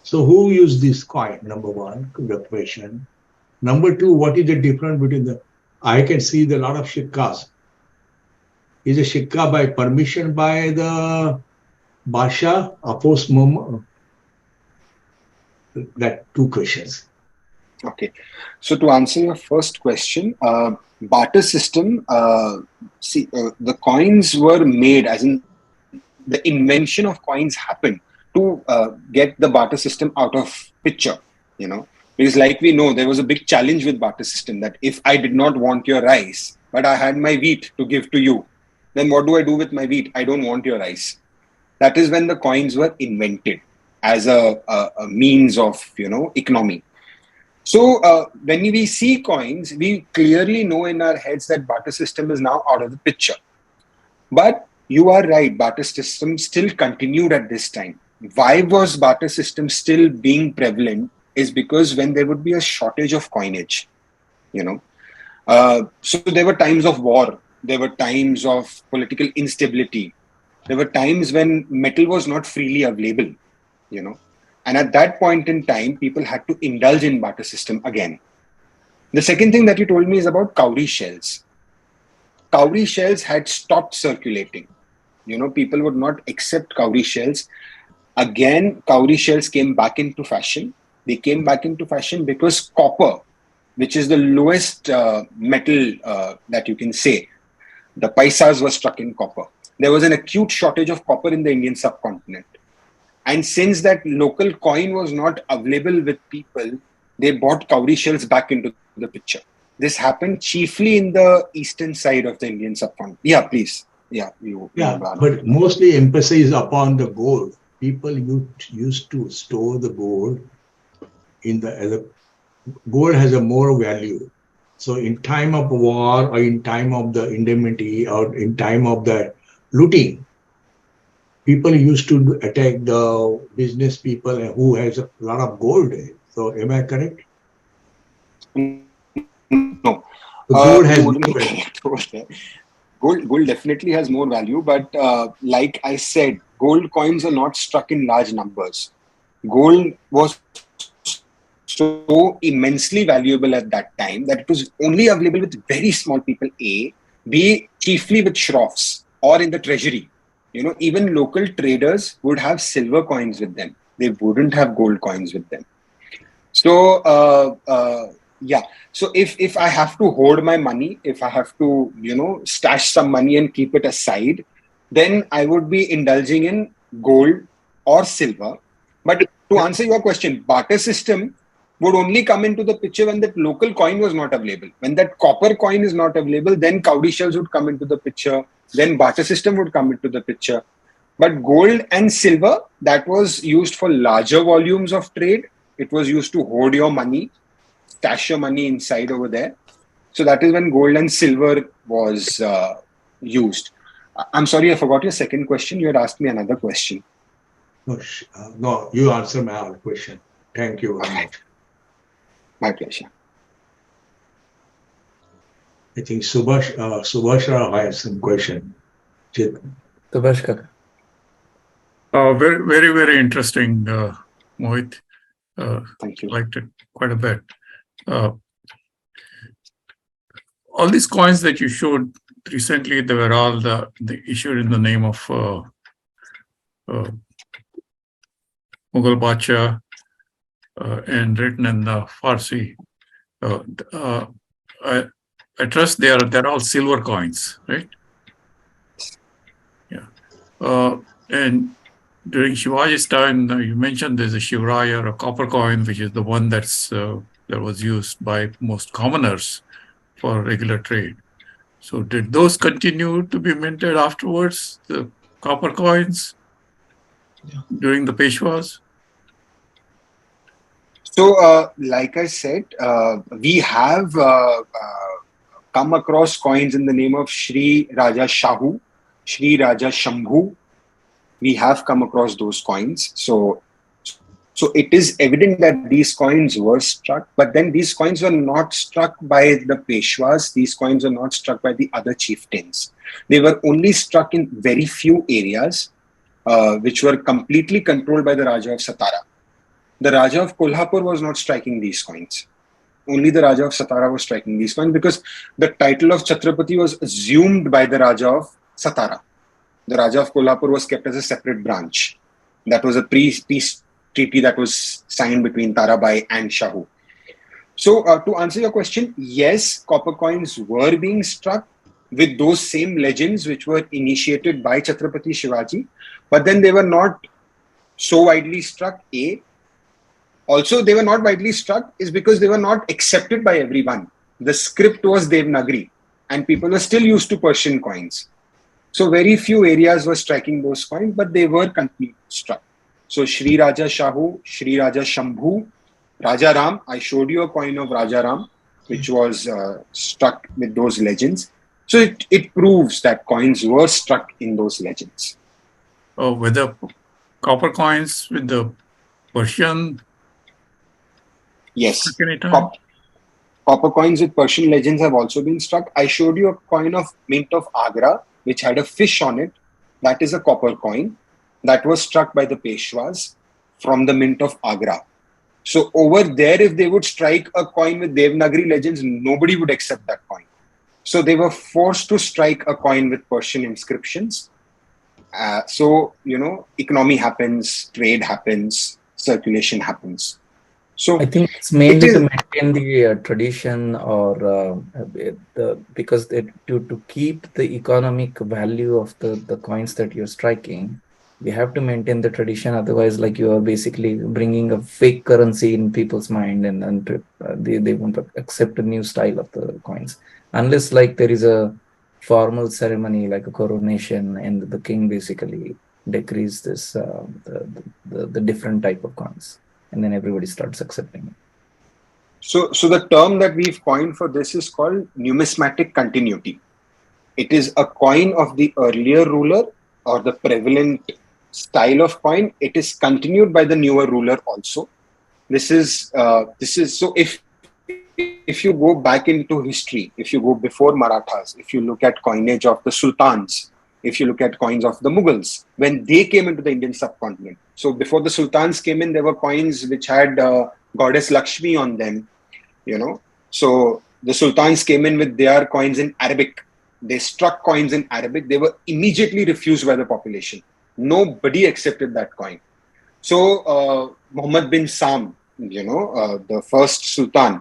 So who used this coin? Number one, the question. Number two, what is the difference between the? I can see the lot of shikkas. Is a shikka by permission by the Basha or post Muhammad? That two questions. Okay, so to answer your first question, barter system. The coins were made, as in the invention of coins happened to get the barter system out of picture. Because like we know, there was a big challenge with barter system that if I did not want your rice, but I had my wheat to give to you, then what do I do with my wheat? I don't want your rice. That is when the coins were invented as a means of economy. So when we see coins, we clearly know in our heads that barter system is now out of the picture. But you are right, barter system still continued at this time. Why was barter system still being prevalent is because when there would be a shortage of coinage, so there were times of war, there were times of political instability, there were times when metal was not freely available, and at that point in time, people had to indulge in barter system again. The second thing that you told me is about cowrie shells. Cowrie shells had stopped circulating. People would not accept cowrie shells. Again, cowrie shells came back into fashion. They came back into fashion because copper, which is the lowest metal that you can say, the paisas were struck in copper. There was an acute shortage of copper in the Indian subcontinent. And since that local coin was not available with people, they brought cowrie shells back into the picture. This happened chiefly in the eastern side of the Indian subcontinent. Yeah, please. Yeah, but mostly emphasis upon the gold. People used to store the gold as a gold has a more value. So in time of war or in time of the indemnity or in time of the looting, people used to attack the business people who has a lot of gold. So am I correct? No, The you gold has wouldn't be more value. correct over there. Gold definitely has more value, but like I said, gold coins are not struck in large numbers. Gold was so immensely valuable at that time that it was only available with very small people, A, B, chiefly with shroffs or in the treasury. Even local traders would have silver coins with them. They wouldn't have gold coins with them. So yeah. So if I have to hoard my money, if I have to stash some money and keep it aside, then I would be indulging in gold or silver. But to answer your question, barter system would only come into the picture when that local coin was not available. When that copper coin is not available, then cowrie shells would come into the picture. Then barter system would come into the picture. But gold and silver, that was used for larger volumes of trade. It was used to hoard your money, stash your money inside over there. So that is when gold and silver was used. I'm sorry, I forgot your second question. You had asked me another question. No, no, you answer my question. Thank you very much. My pleasure. I think Subhash Rao has some question. Subhash Kaka. Very, very, very interesting, Mohit. Thank you. Liked it quite a bit. All these coins that you showed recently, they were all the issued in the name of Mughal Bacha and written in the Farsi. I trust they're all silver coins, right? Yeah. And during Shivaji's time, you mentioned there's a Shivraya or a copper coin, which is the one that was used by most commoners for regular trade. So did those continue to be minted afterwards, the copper coins, during the Peshwas? So, like I said, we have come across coins in the name of Shri Raja Shahu, Shri Raja Shambhu. We have come across those coins. So it is evident that these coins were struck, but then these coins were not struck by the Peshwas. These coins were not struck by the other chieftains. They were only struck in very few areas, which were completely controlled by the Raja of Satara. The Raja of Kolhapur was not striking these coins. Only the Raja of Satara was striking these coins because the title of Chhatrapati was assumed by the Raja of Satara. The Raja of Kolhapur was kept as a separate branch. That was a peace treaty that was signed between Tarabai and Shahu. So to answer your question, yes, copper coins were being struck with those same legends which were initiated by Chhatrapati Shivaji, but then they were not so widely struck, A. Also, they were not widely struck is because they were not accepted by everyone. The script was Devanagari and people were still used to Persian coins. So very few areas were striking those coins, but they were continued struck. So Shri Raja Shahu, Shri Raja Shambhu, Raja Ram. I showed you a coin of Raja Ram, which was struck with those legends. So it proves that coins were struck in those legends. Oh, with the copper coins with the Persian? Yes. Anytime? Copper coins with Persian legends have also been struck. I showed you a coin of Mint of Agra, which had a fish on it. That is a copper coin that was struck by the Peshwas from the Mint of Agra. So over there, if they would strike a coin with Devanagari legends, nobody would accept that coin. So they were forced to strike a coin with Persian inscriptions. So, economy happens, trade happens, circulation happens. So I think it's mainly to maintain the tradition or because to keep the economic value of the coins that you're striking, we have to maintain the tradition. Otherwise, like you are basically bringing a fake currency in people's mind and they won't accept a new style of the coins. Unless like there is a formal ceremony like a coronation and the king basically decrees this the different type of coins. and then everybody starts accepting it. So the term that we've coined for this is called numismatic continuity. It is a coin of the earlier ruler or the prevalent style of coin. It is continued by the newer ruler also. This is so. If you go back into history, if you go before Marathas, if you look at coinage of the Sultans, if you look at coins of the Mughals, when they came into the Indian subcontinent. So before the Sultans came in, there were coins which had goddess Lakshmi on them, you know. So the Sultans came in with their coins in Arabic. They struck coins in Arabic. They were immediately refused by the population. Nobody accepted that coin. So Muhammad bin Sam, the first Sultan,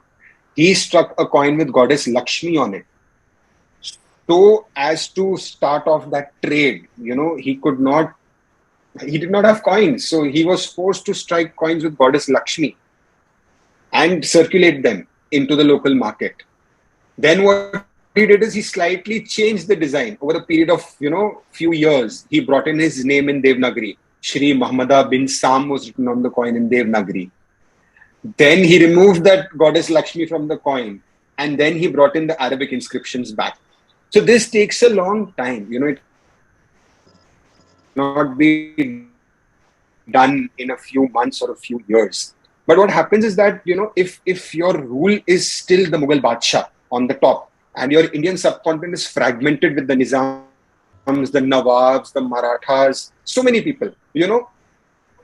he struck a coin with goddess Lakshmi on it. So as to start off that trade, he did not have coins. So he was forced to strike coins with goddess Lakshmi and circulate them into the local market. Then what he did is he slightly changed the design over a period of, few years. He brought in his name in Devanagari. Shri Muhammad bin Sam was written on the coin in Devanagari. Then he removed that goddess Lakshmi from the coin, and then he brought in the Arabic inscriptions back. So this takes a long time. It cannot be done in a few months or a few years. But what happens is that, if your rule is still the Mughal Badshah on the top, and your Indian subcontinent is fragmented with the Nizams, the Nawabs, the Marathas, so many people,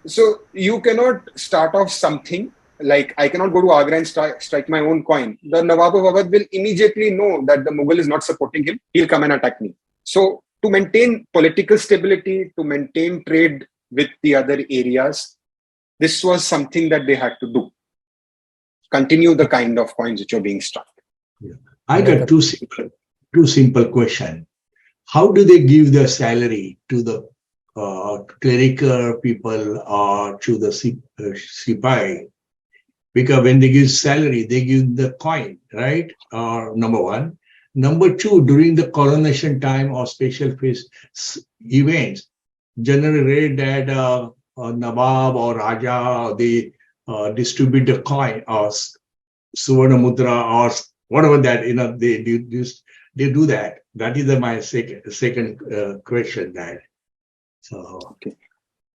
so you cannot start off something. Like, I cannot go to Agra and strike my own coin. The Nawab of Awadh will immediately know that the Mughal is not supporting him. He'll come and attack me. So to maintain political stability, to maintain trade with the other areas, this was something that they had to do. Continue the kind of coins which are being struck. Yeah. I got two simple questions. How do they give their salary to the clerical people or to the Sipai? Because when they give salary, they give the coin, right? Number one. Number two, during the coronation time or special feast events, generally read that Nawab or Raja, they distribute the coin or Suvarna Mudra or whatever that, they do that. That is my second question. Okay.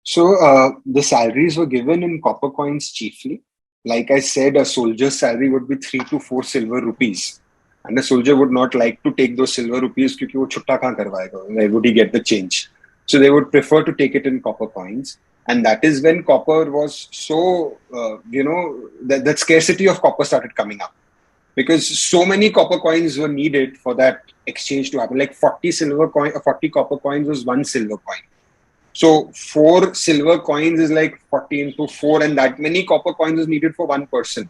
So the salaries were given in copper coins chiefly. Like I said, a soldier's salary would be 3 to 4 silver rupees. And the soldier would not like to take those silver rupees because wo chutta kahan karwayega? Where would he get the change? So they would prefer to take it in copper coins. And that is when copper was so, that scarcity of copper started coming up. Because so many copper coins were needed for that exchange to happen. Like 40 copper coins was 1 silver coin. So 4 silver coins is like 40 into 4, and that many copper coins is needed for 1 person.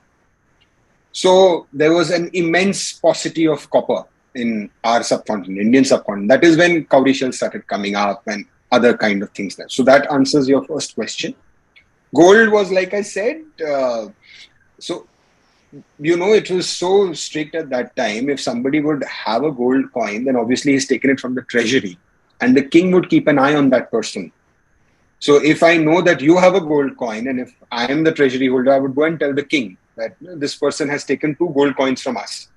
So there was an immense paucity of copper in our subcontinent, Indian subcontinent. That is when cowrie shells started coming up and other kind of things there. So that answers your first question. Gold was, like I said, it was so strict at that time. If somebody would have a gold coin, then obviously he's taken it from the treasury. And the king would keep an eye on that person. So if I know that you have a gold coin, and if I am the treasury holder, I would go and tell the king that this person has taken 2 gold coins from us.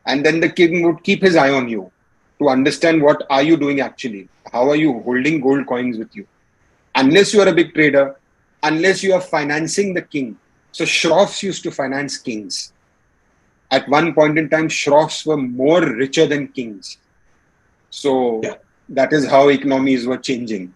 And then the king would keep his eye on you to understand what are you doing actually. How are you holding gold coins with you? Unless you are a big trader, unless you are financing the king. So shroffs used to finance kings. At one point in time, shroffs were more richer than kings. So that is how economies were changing.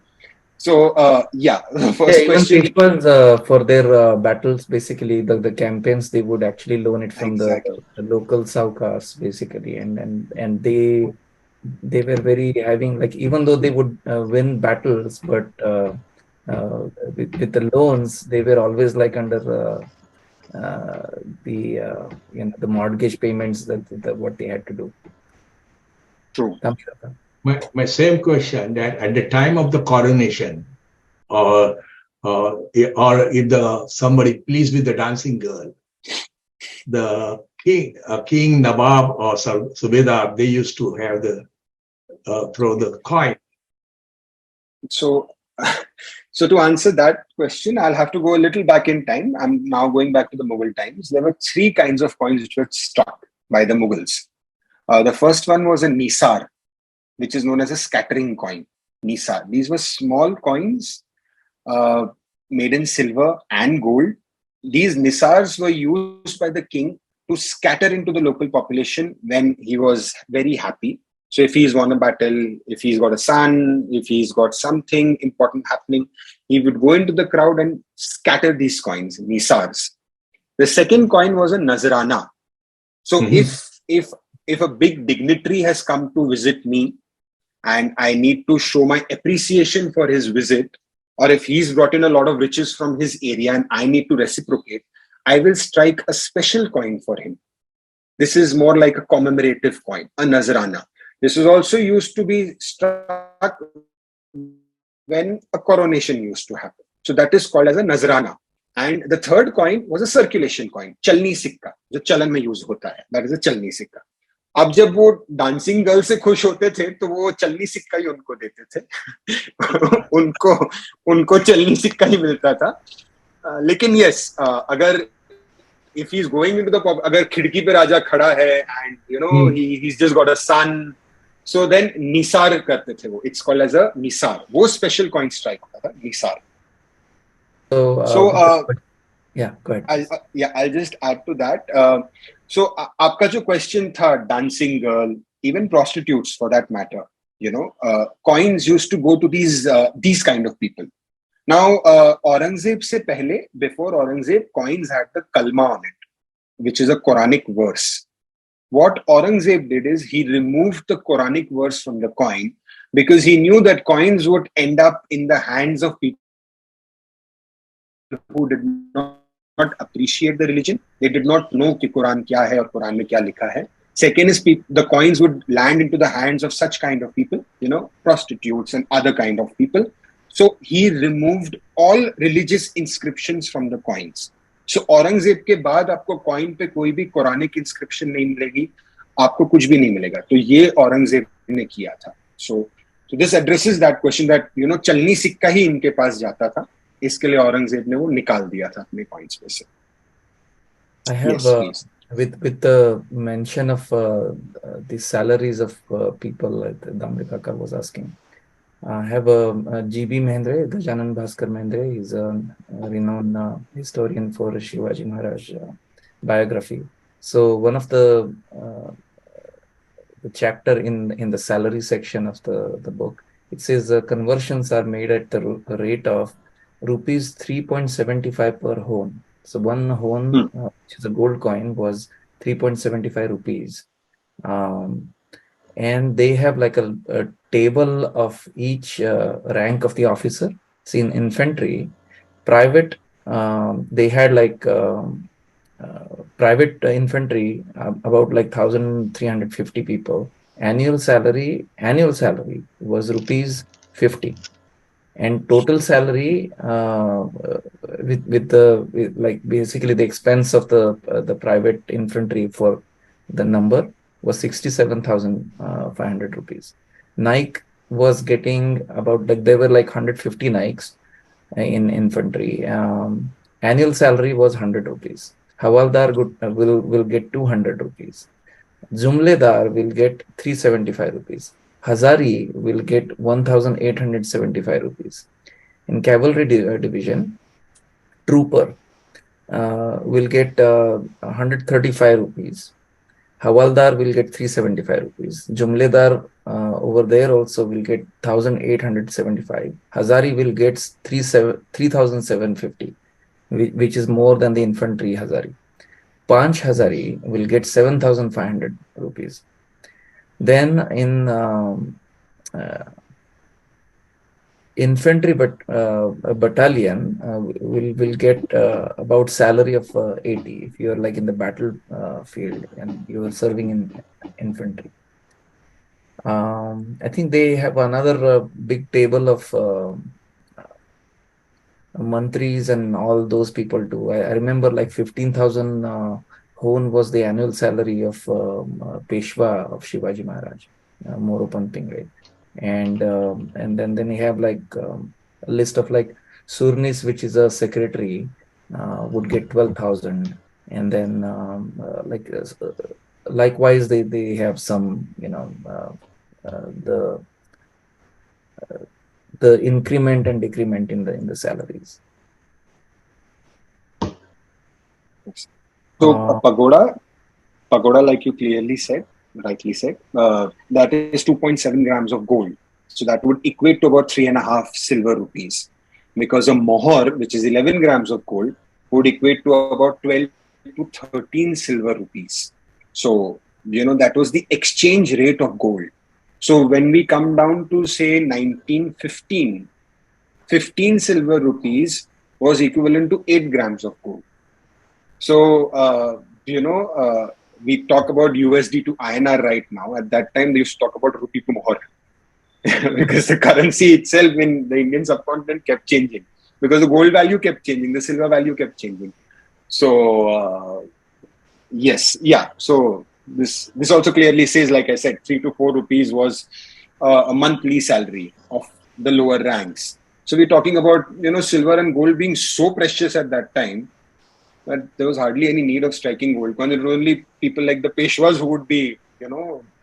So, the first question. Even for their battles, basically, the campaigns, they would actually loan it from the local saukars, basically. And they were very having, like, even though they would win battles, but with the loans, they were always like under the mortgage payments that what they had to do. True. My same question, that at the time of the coronation, or if somebody pleased with the dancing girl, the king, Nawab or Subedar, they used to have throw the coin. So So to answer that question, I'll have to go a little back in time. I'm now going back to the Mughal times. There were three kinds of coins which were struck by the Mughals. The first one was a Nisar, which is known as a scattering coin. Nisar. These were small coins uh, made in silver and gold. These Nisars were used by the king to scatter into the local population when he was very happy. So if he's won a battle, if he's got a son, if he's got something important happening, he would go into the crowd and scatter these coins, Nisars. The second coin was a Nazarana. So if a big dignitary has come to visit me and I need to show my appreciation for his visit, or if he's brought in a lot of riches from his area and I need to reciprocate, I will strike a special coin for him. This is more like a commemorative coin, a Nazarana. This was also used to be struck when a coronation used to happen. So that is called as a Nazarana. And the third coin was a circulation coin, chalni sikka, जो चलन में use होता है. That is a chalni sikka. अब जब वो dancing girl से खुश होते थे तो वो चलनी सिक्का ही उनको देते थे. उनको चलनी सिक्का ही मिलता था. लेकिन यस, अगर if he's going into the pub, अगर खिड़की पे राजा खड़ा है and you know he's just got a son, so then Nisar करते थे वो. It's called as a Nisar. वो special coin strike होता था, Nisar. So yeah, go ahead. I'll just add to that. So आपका जो question था, dancing girl, even prostitutes for that matter, you know, coins used to go to these kind of people. Now, Aurangzeb se pehle, before Aurangzeb, coins had the kalma on it, which is a Quranic verse. What Aurangzeb did is he removed the Quranic verse from the coin because he knew that coins would end up in the hands of people who did not appreciate the religion. They did not know कि Quran क्या है और Quran में क्या लिखा है. Second is the coins would land into the hands of such kind of people, you know, prostitutes and other kind of people. So he removed all religious inscriptions from the coins. So Aurangzeb के बाद आपको coin पे कोई भी Quranic inscription नहीं मिलेगी, आपको कुछ भी नहीं मिलेगा. तो ये औरंगजेब ने किया था. So this addresses that question that, you know, चलनी सिक्का ही इनके पास जाता था. इसके लिए औरंगजेब ने वो निकाल दिया था अपने coins में से. I have with the mention of the salaries of people like Damle Kaka was asking. I have G.B. Mehendre, Gajanan Bhaskar Mehendre. He's a renowned historian for Shivaji Maharaj biography. So one of the chapter in the salary section of the book, it says conversions are made at the rate of rupees 3.75 per hone. So one hone, which is a gold coin, was 3.75 rupees. And they have like a table of each rank of the officer. See, in infantry, private, they had like private infantry, about like 1,350 people. Annual salary was rupees 50. And total salary with like basically the expense of the private infantry for the number was 67,500 rupees. Naik was getting about, like, there were like 150 Naiks in infantry. Annual salary was 100 rupees. Havaldar will get 200 rupees. Jumledar will get 375 rupees. Hazari will get 1,875 rupees. In cavalry division, trooper will get 135 rupees. Hawaldar will get 375 rupees. Jumledar over there also will get 1,875. Hazari will get 3,750, which is more than the infantry Hazari. Panch Hazari will get 7,500 rupees. Then in infantry battalion will get about salary of 80 if you are like in the battle field and you are serving in infantry. I think they have another big table of mantris and all those people too. I remember like 15,000 hone was the annual salary of Peshwa of Shivaji Maharaj, Moropan Pingre. And then they have like list of like Surnis, which is a secretary, would get 12,000, and then likewise they have some, the increment and decrement in the salaries. So a pagoda, like you rightly said, that is 2.7 grams of gold. So that would equate to about 3.5 silver rupees. Because a mohor, which is 11 grams of gold, would equate to about 12 to 13 silver rupees. So, that was the exchange rate of gold. So when we come down to say 1915, 15 silver rupees was equivalent to 8 grams of gold. So, we talk about USD to INR right now. At that time, they used to talk about rupee to mohor because the currency itself in the Indian subcontinent kept changing because the gold value kept changing, the silver value kept changing. So, yes, yeah. So this also clearly says, like I said, 3 to 4 rupees was a monthly salary of the lower ranks. So we're talking about silver and gold being so precious at that time that there was hardly any need of striking gold coins. It was only people like the Peshwas who would be,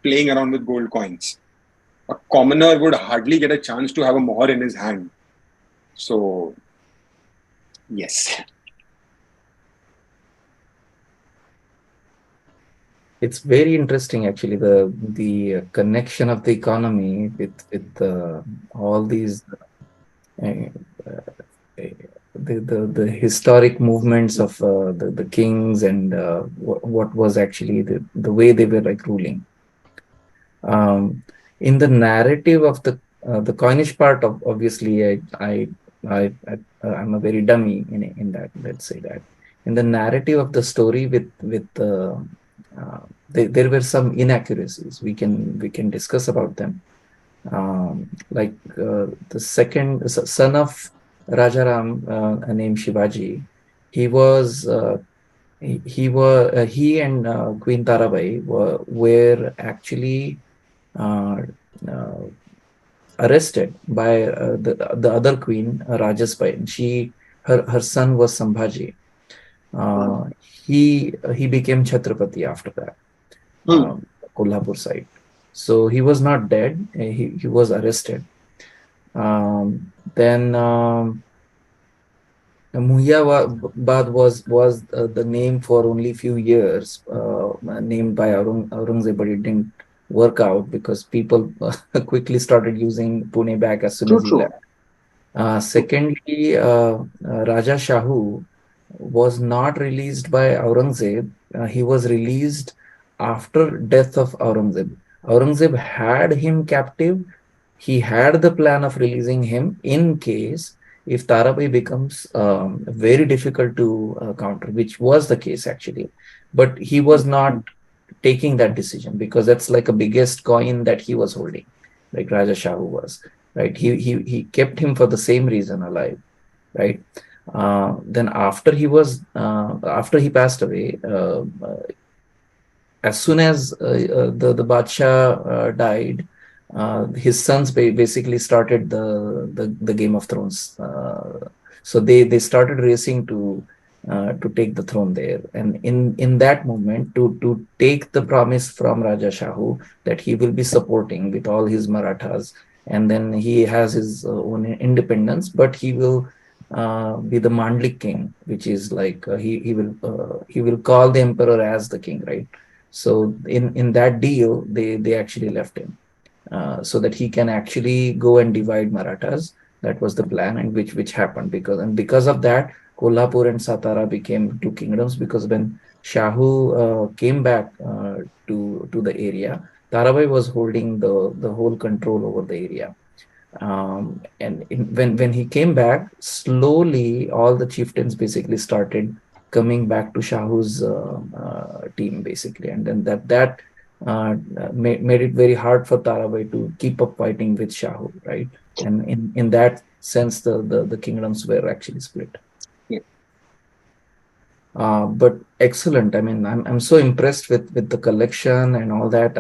playing around with gold coins. A commoner would hardly get a chance to have a mohor in his hand. So, yes. It's very interesting, actually, the connection of the economy with all these the historic movements of the kings and what was actually the way they were like ruling. In the narrative of the coinage part of, obviously I'm a very dummy in that, let's say that. In the narrative of the story there were some inaccuracies. We can discuss about them. Like the second son of Rajaram, named Shivaji, he was he and Queen Tarabai were actually arrested by the other queen, Rajasbai. Her son was Sambhaji. He became Chhatrapati after that, Kolhapur side. So he was not dead. He was arrested. Then Muhiyabad was the name for only few years, named by Aurangzeb, but it didn't work out because people quickly started using Pune back as soon as he left. Secondly, Raja Shahu was not released by Aurangzeb. He was released after death of Aurangzeb. Aurangzeb had him captive. He had the plan of releasing him in case if Tarabai becomes very difficult to counter, which was the case actually. But he was not taking that decision because that's like a biggest coin that he was holding, like Raja Shahu was. Right? He kept him for the same reason alive. Right? Then after he passed away, as soon as the Badshah died, his sons basically started the Game of Thrones. So they started racing to take the throne there, and in that moment, to take the promise from Raja Shahu that he will be supporting with all his Marathas, and then he has his own independence, but he will be the Mandlik king, which is like he will call the emperor as the king, right? So in that deal, they actually left him so that he can actually go and divide Marathas. That was the plan, and which happened because of that, Kolhapur and Satara became two kingdoms. Because when Shahu came back to the area, Tarabai was holding the whole control over the area. When he came back, slowly all the chieftains basically started coming back to Shahu's team basically, and then that made it very hard for Tarabai to keep up fighting with Shahu, right? And in that sense, the kingdoms were actually split. Yeah. But excellent. I mean, I'm so impressed with the collection and all that.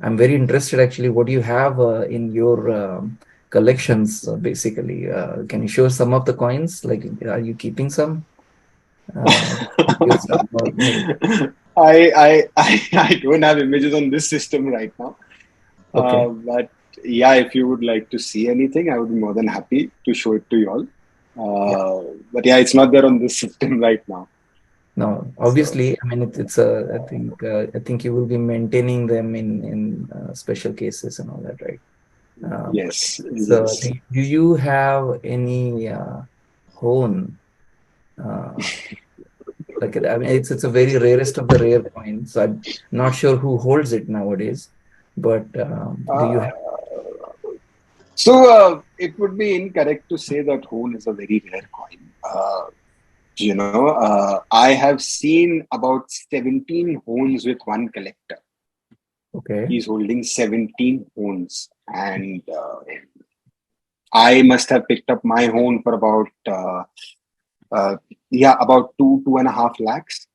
I'm very interested actually. What do you have in your collections, basically. Can you show some of the coins? Like, are you keeping some? Give some or maybe. I don't have images on this system right now. Okay. But yeah, if you would like to see anything, I would be more than happy to show it to you all. But yeah, it's not there on this system right now. No, So obviously, I mean, it's a, I think you will be maintaining them in special cases and all that, right? But yes, so, yes. do you have any hone? Uh, like, I mean, it's a very rarest of the rare coins. I'm not sure who holds it nowadays, but do you Uh, have? so it would be incorrect to say that Hoon is a very rare coin. I have seen about 17 Hoons with one collector. Okay. He's holding 17 Hoons, and I must have picked up my Hoon for about 2.5 lakhs.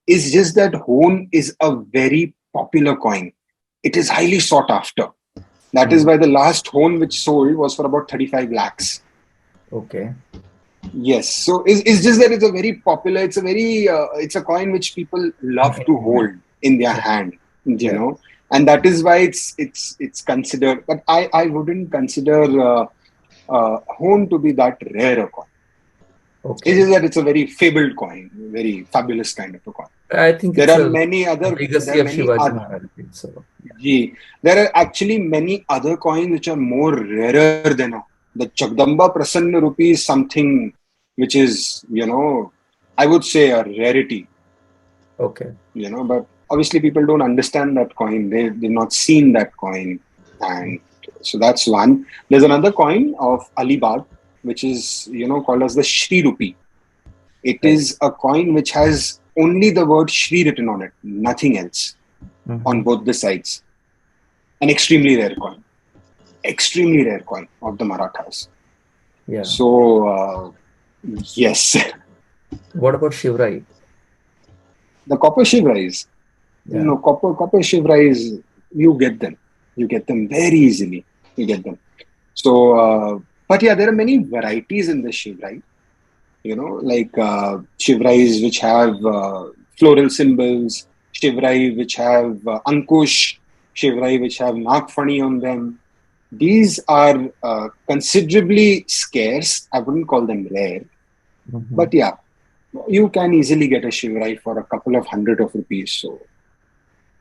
It's just that Hoon is a very popular coin. It is highly sought after. That is Mm, why the last Hoon which sold was for about 35 lakhs. okay. Yes, so it's just that it's a very popular. It's a coin which people love to hold in their Yeah. hand, Yeah. and that is why it's considered. But I wouldn't consider Hoon to be that rare a coin. It's Okay. just that it's a very fabled coin, very fabulous kind of a coin. I think There it's are a many other. There legacy are of many Shivaji other. Maharaj. So, yeah. There are actually many other coins which are more rarer than the Chakdamba Prasanna rupee is something which is, I would say a rarity, Okay. but obviously people don't understand that coin. They've not seen that coin. And so that's one. There's another coin of Alibag, which is, called as the Shri rupee. It Right. is a coin which has only the word Shri written on it, nothing else on Mm-hmm. both the sides. An extremely rare coin of the Marathas. Yeah. So, yes, What about Shivrai? the copper shivrais, Yeah. copper shivrais, you get them very easily. You get them. So, but yeah, there are many varieties in the shivrai. Like shivrais which have floral symbols, shivrai which have ankush, shivrai which have nagfani on them. These are considerably scarce. I wouldn't call them rare, Mm-hmm. but yeah, you can easily get a shivrai for a couple of hundred of rupees. So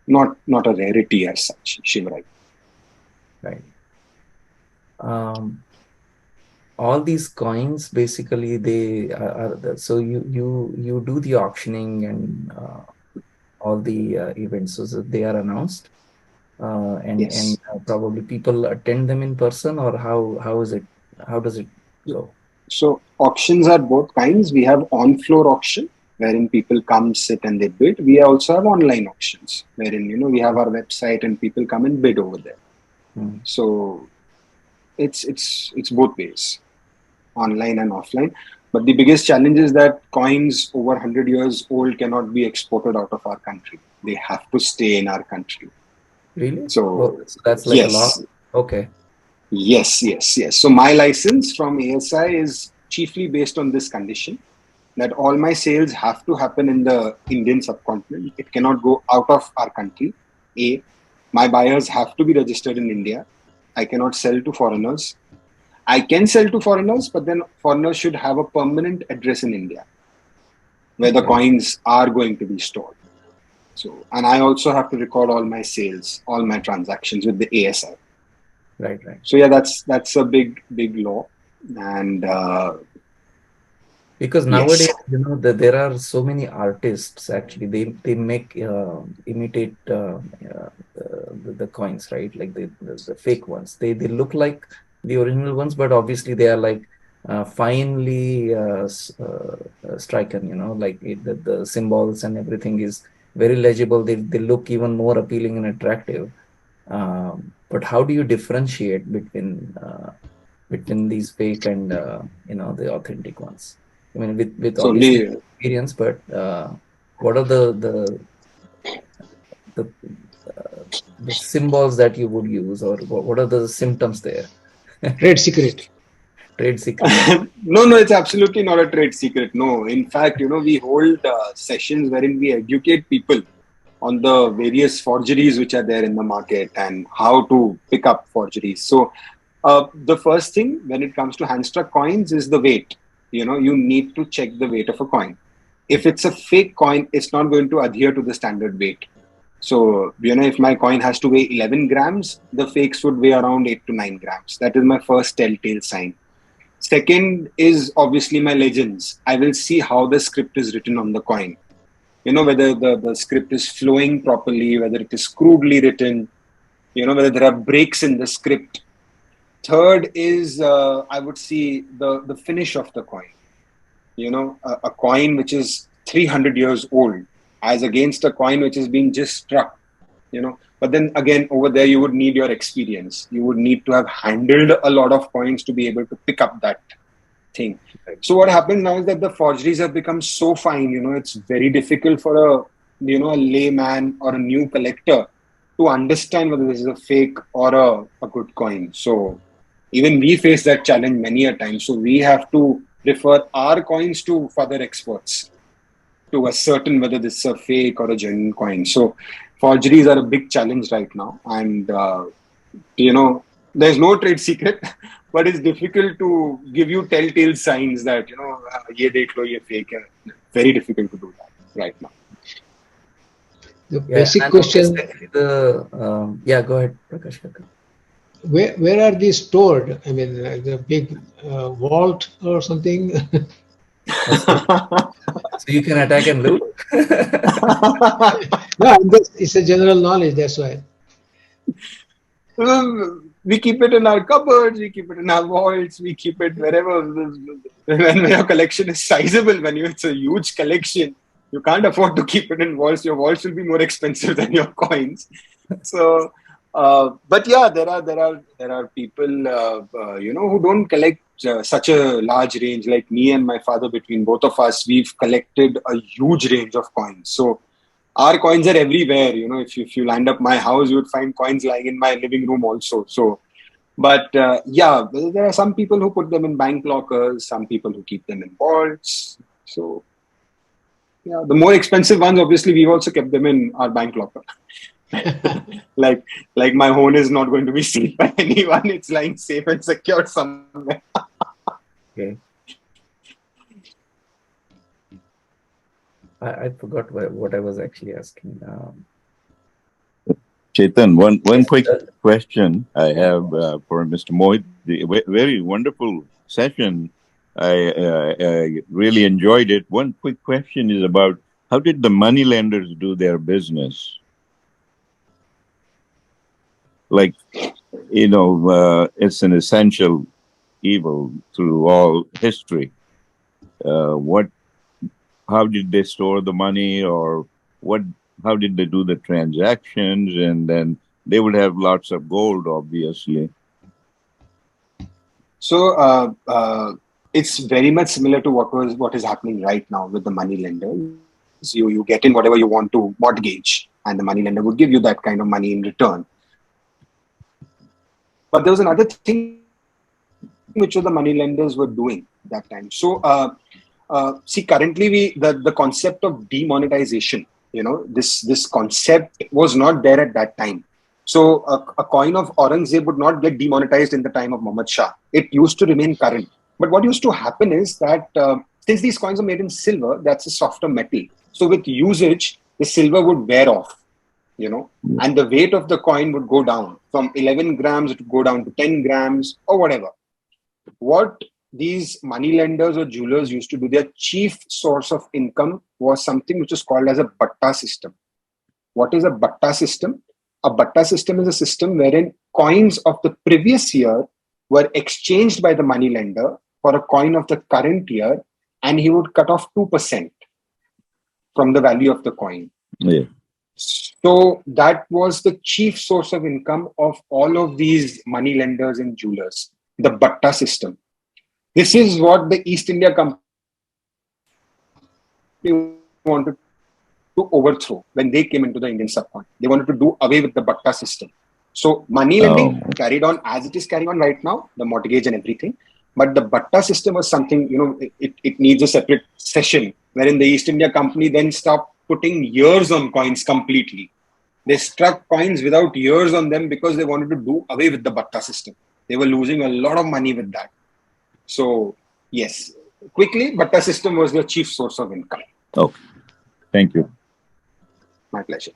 not a rarity as such, shivrai. Right. Um, all these coins basically they so you do the auctioning and all the events so that they are announced and Yes. probably people attend them in person, or how is it, how does it go? So auctions are both kinds. We have on-floor auction wherein people come, sit, and they bid. We also have online auctions wherein we have our website and people come and bid over there. Mm. So it's both ways, online and offline. But the biggest challenge is that coins over 100 years old cannot be exported out of our country. They have to stay in our country. Really? Oh, So so that's like a law. yes, Okay. yes. So my license from ASI is chiefly based on this condition that all my sales have to happen in the Indian subcontinent. It cannot go out of our country. A, my buyers have to be registered in India. I cannot sell to foreigners. I can sell to foreigners, but then foreigners should have a permanent address in India where the Okay. coins are going to be stored. So, and I also have to record all my sales, all my transactions with the ASI. Right, right. So yeah, that's a big law, and Because yes. nowadays, there are so many artists actually. They make imitate the coins, right? Like the fake ones. They look like the original ones, but obviously they are like finely striken. Like the symbols and everything is very legible. They look even more appealing and attractive. But how do you differentiate between these fake and the authentic ones? I mean, with So obviously only experience, but what are the the symbols that you would use, or what are the symptoms there? Trade secret. Trade secret. No, it's absolutely not a trade secret. No, in fact, we hold sessions wherein we educate people on the various forgeries which are there in the market and how to pick up forgeries. So, the first thing when it comes to hand-struck coins is the weight. You need to check the weight of a coin. If it's a fake coin, it's not going to adhere to the standard weight. So, if my coin has to weigh 11 grams, the fakes would weigh around 8 to 9 grams. That is my first telltale sign. Second is obviously my legends. I will see how the script is written on the coin. Whether the script is flowing properly, whether it is crudely written, whether there are breaks in the script. Third is, I would see the finish of the coin. A coin which is 300 years old as against a coin which is being just struck, But then again, over there, you would need your experience. You would need to have handled a lot of coins to be able to pick up that thing. So what happens now is that the forgeries have become so fine, it's very difficult for a layman or a new collector to understand whether this is a fake or a good coin. So even we face that challenge many a time. So we have to refer our coins to further experts to ascertain whether this is a fake or a genuine coin. So forgeries are a big challenge right now. And, there's no trade secret, but it's difficult to give you telltale signs that, ye dekh lo, ye fake hai. Very difficult to do that right now. The basic question. Go ahead, Prakash. Where are these stored? I mean, the big vault or something? So you can attack and loot? No, it's a general knowledge, that's why. We keep it in our cupboards, we keep it in our vaults, we keep it wherever. When your collection is sizable, when it's a huge collection, you can't afford to keep it in vaults. Your vaults will be more expensive than your coins. So, but yeah, there are people, who don't collect such a large range. Like me and my father, between both of us, we've collected a huge range of coins. So our coins are everywhere. If you lined up my house, you would find coins lying in my living room also. So, but yeah, there are some people who put them in bank lockers, some people who keep them in vaults. So, yeah, the more expensive ones, obviously, we've also kept them in our bank locker. like my home is not going to be seen by anyone. It's lying safe and secure somewhere. Okay. I forgot what I was actually asking. Chetan, one quick question I have for Mr. Mohit. Very wonderful session. I really enjoyed it. One quick question is about how did the money lenders do their business? Like, it's an essential evil through all history. How did they store the money, or how did they do the transactions? And then they would have lots of gold, obviously. So it's very much similar to what is happening right now with the money lender. You get in whatever you want to mortgage, and the money lender would give you that kind of money in return. But there was another thing which the money lenders were doing that time. So see, currently the concept of demonetization, this concept was not there at that time. So a coin of Aurangzeb would not get demonetized in the time of Muhammad Shah. It used to remain current. But what used to happen is that since these coins are made in silver, that's a softer metal. So with usage, the silver would wear off, and the weight of the coin would go down from 11 grams, it would go down to 10 grams or whatever. What these money lenders or jewelers used to do, their chief source of income was something which is called as a batta system. What is a batta system? A batta system is a system wherein coins of the previous year were exchanged by the money lender for a coin of the current year, and he would cut off 2% from the value of the coin. Yeah. So that was the chief source of income of all of these money lenders and jewelers, the batta system. This is what the East India Company wanted to overthrow when they came into the Indian subcontinent. They wanted to do away with the batta system. So money lending Oh, carried on as it is carrying on right now, the mortgage and everything. But the Batta system was something, it needs a separate session, wherein the East India Company then stopped putting years on coins completely. They struck coins without years on them because they wanted to do away with the Batta system. They were losing a lot of money with that. So, yes, quickly, Batta system was the chief source of income. okay. Thank you. My pleasure.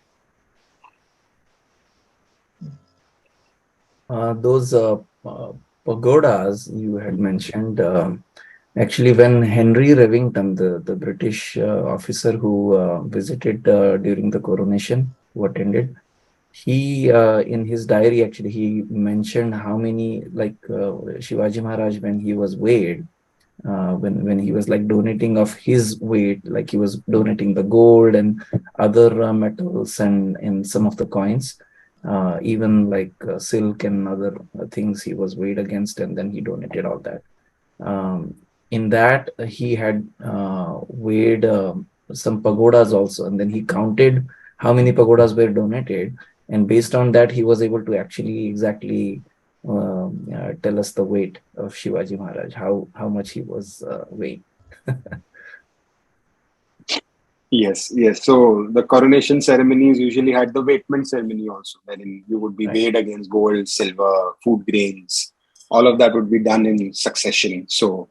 Those pagodas you had mentioned, actually, when Henry Revington, the British officer who visited during the coronation, who attended, he in his diary actually he mentioned how many, like Shivaji Maharaj, when he was weighed, when he was like donating of his weight, like he was donating the gold and other metals and some of the coins, even like silk and other things he was weighed against, and then he donated all that. In that he had weighed some pagodas also, and then he counted how many pagodas were donated, and based on that he was able to actually exactly tell us the weight of Shivaji Maharaj, how much he was weighing. Yes, yes. So the coronation ceremonies usually had the weightment ceremony also, wherein you would be Right. weighed against gold, silver, food grains. All of that would be done in succession. So,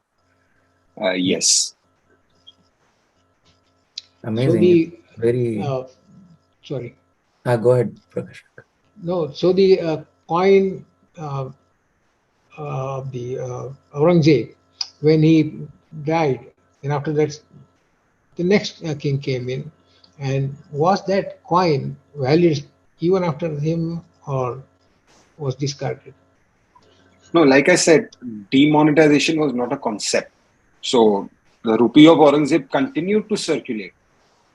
yes. So Amazing. the Very. sorry, Go ahead, Prakash. no. So the coin uh, the Aurangzeb, when he died, and after that the next king came in, and was that coin valid even after him or was discarded? No, like I said, demonetization was not a concept. So the rupee of Aurangzeb continued to circulate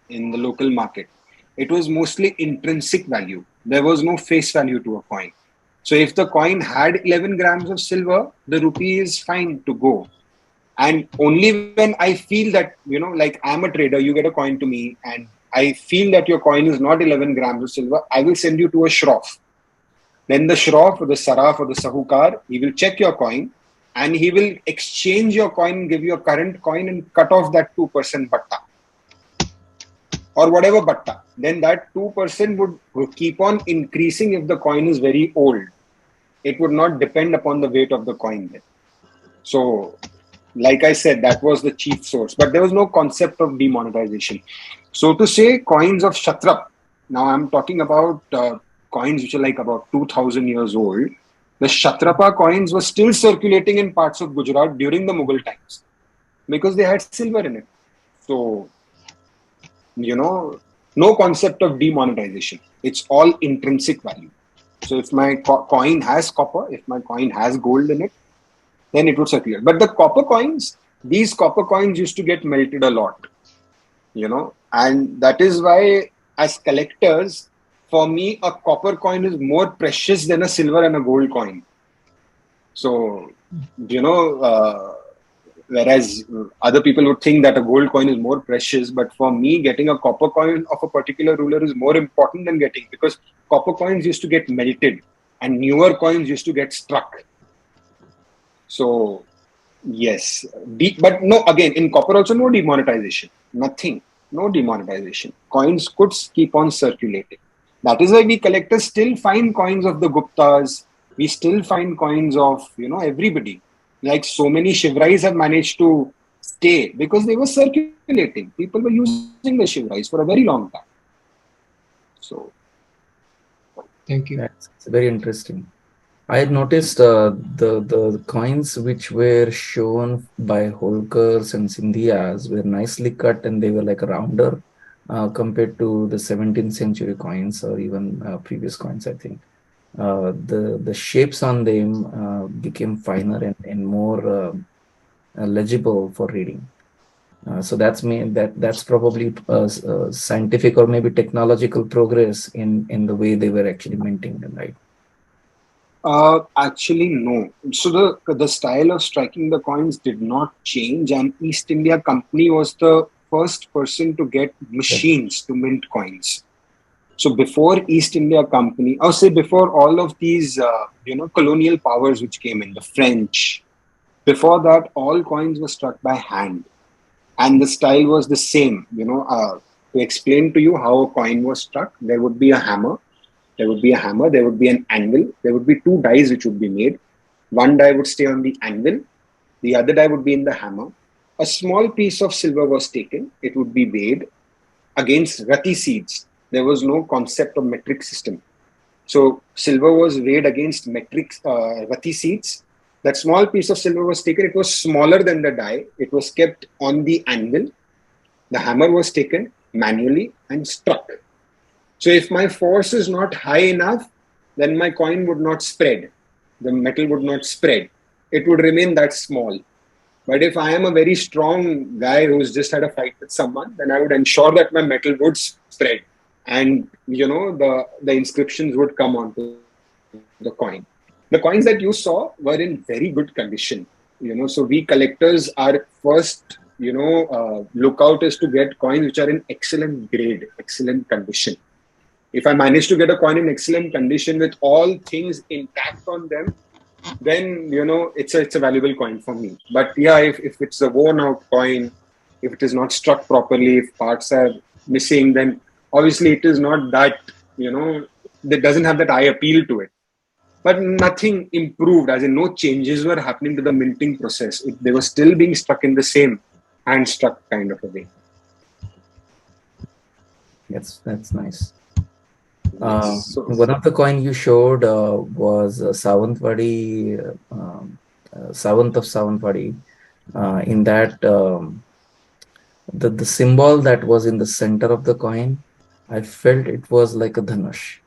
in the local market. It was mostly intrinsic value. There was no face value to a coin. So if the coin had 11 grams of silver, the rupee is fine to go. And only when I feel that, like I'm a trader, you get a coin to me, and I feel that your coin is not 11 grams of silver, I will send you to a shroff. Then the shroff or the saraf or the sahukar, he will check your coin and he will exchange your coin, give you a current coin and cut off that 2% batta or whatever batta. Then that 2% would keep on increasing if the coin is very old. It would not depend upon the weight of the coin then. So, like I said, that was the chief source, but there was no concept of demonetization. So to say coins of Kshatrap, now I'm talking about coins which are like about 2000 years old. The Kshatrapa coins were still circulating in parts of Gujarat during the Mughal times because they had silver in it. So, no concept of demonetization. It's all intrinsic value. So if my coin has copper, if my coin has gold in it, then it would circulate. But the copper coins, these copper coins used to get melted a lot, and that is why, as collectors, for me, a copper coin is more precious than a silver and a gold coin. So, whereas other people would think that a gold coin is more precious, but for me, getting a copper coin of a particular ruler is more important than because copper coins used to get melted and newer coins used to get struck. So, yes, but no, again, in copper also no demonetization, nothing, no demonetization. Coins could keep on circulating. That is why we collectors still find coins of the Guptas. We still find coins of, everybody. Like so many Shivrais have managed to stay because they were circulating. People were using the Shivrais for a very long time. So, Thank you. That's very interesting. I had noticed the coins which were shown by Holkers and Sindhias were nicely cut, and they were like rounder compared to the 17th century coins or even previous coins, I think. The shapes on them became finer and more legible for reading. So that's probably scientific or maybe technological progress in the way they were actually minting them, right? actually, no. So the style of striking the coins did not change, and East India Company was the first person to get Yep. machines to mint coins. So before East India Company, or say before all of these, colonial powers which came in, the French, before that, all coins were struck by hand, and the style was the same. To explain to you how a coin was struck, there would be a hammer, there would be a hammer, there would be an anvil, there would be two dies which would be made. One die would stay on the anvil, the other die would be in the hammer. A small piece of silver was taken, it would be weighed against rati seeds. There was no concept of metric system. So silver was weighed against metric rati seeds. That small piece of silver was taken. It was smaller than the die. It was kept on the anvil. The hammer was taken manually and struck. So if my force is not high enough, then my coin would not spread. The metal would not spread. It would remain that small. But if I am a very strong guy who's just had a fight with someone, then I would ensure that my metal would spread. And, the inscriptions would come onto the coin. The coins that you saw were in very good condition. So we collectors are first, lookout is to get coins which are in excellent grade, excellent condition. If I manage to get a coin in excellent condition with all things intact on them, then it's a valuable coin for me. But yeah, if it's a worn out coin, if it is not struck properly, if parts are missing, then obviously it is not that, that doesn't have that eye appeal to it. But nothing improved, as in no changes were happening to the minting process. They were still being struck in the same hand struck kind of a way. Yes, that's nice. So, One of the coin you showed was Savantwadi, Savant of Savantwadi. In that, the symbol that was in the center of the coin, I felt it was like a dhanush.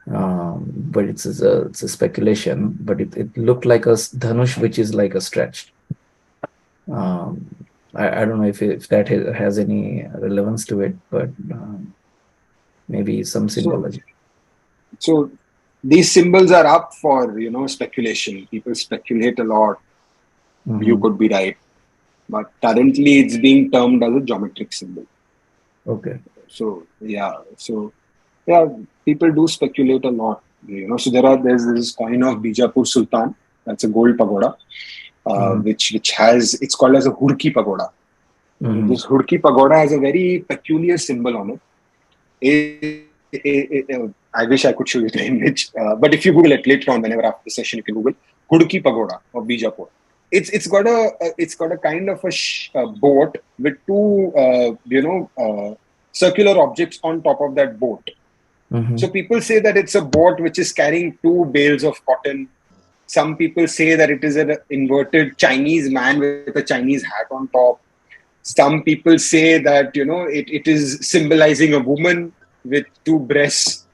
But it's a speculation. But it looked like a dhanush, which is like a stretched. I don't know if that has any relevance to it, but maybe some symbology. So these symbols are up for speculation. People speculate a lot. Mm-hmm. You could be right, but currently it's being termed as a geometric symbol. Okay. So people do speculate a lot. So there's this coin of Bijapur Sultan. That's a gold pagoda, which has, it's called as a Hurki pagoda. Mm-hmm. This Hurki pagoda has a very peculiar symbol on it. I wish I could show you the image, but if you Google it later on, whenever after the session, you can Google Hurki pagoda of Bijapur. It's got a kind of a boat with two circular objects on top of that boat. Mm-hmm. So people say that it's a boat which is carrying two bales of cotton. Some people say that it is an inverted Chinese man with a Chinese hat on top. Some people say that it is symbolizing a woman with two breasts.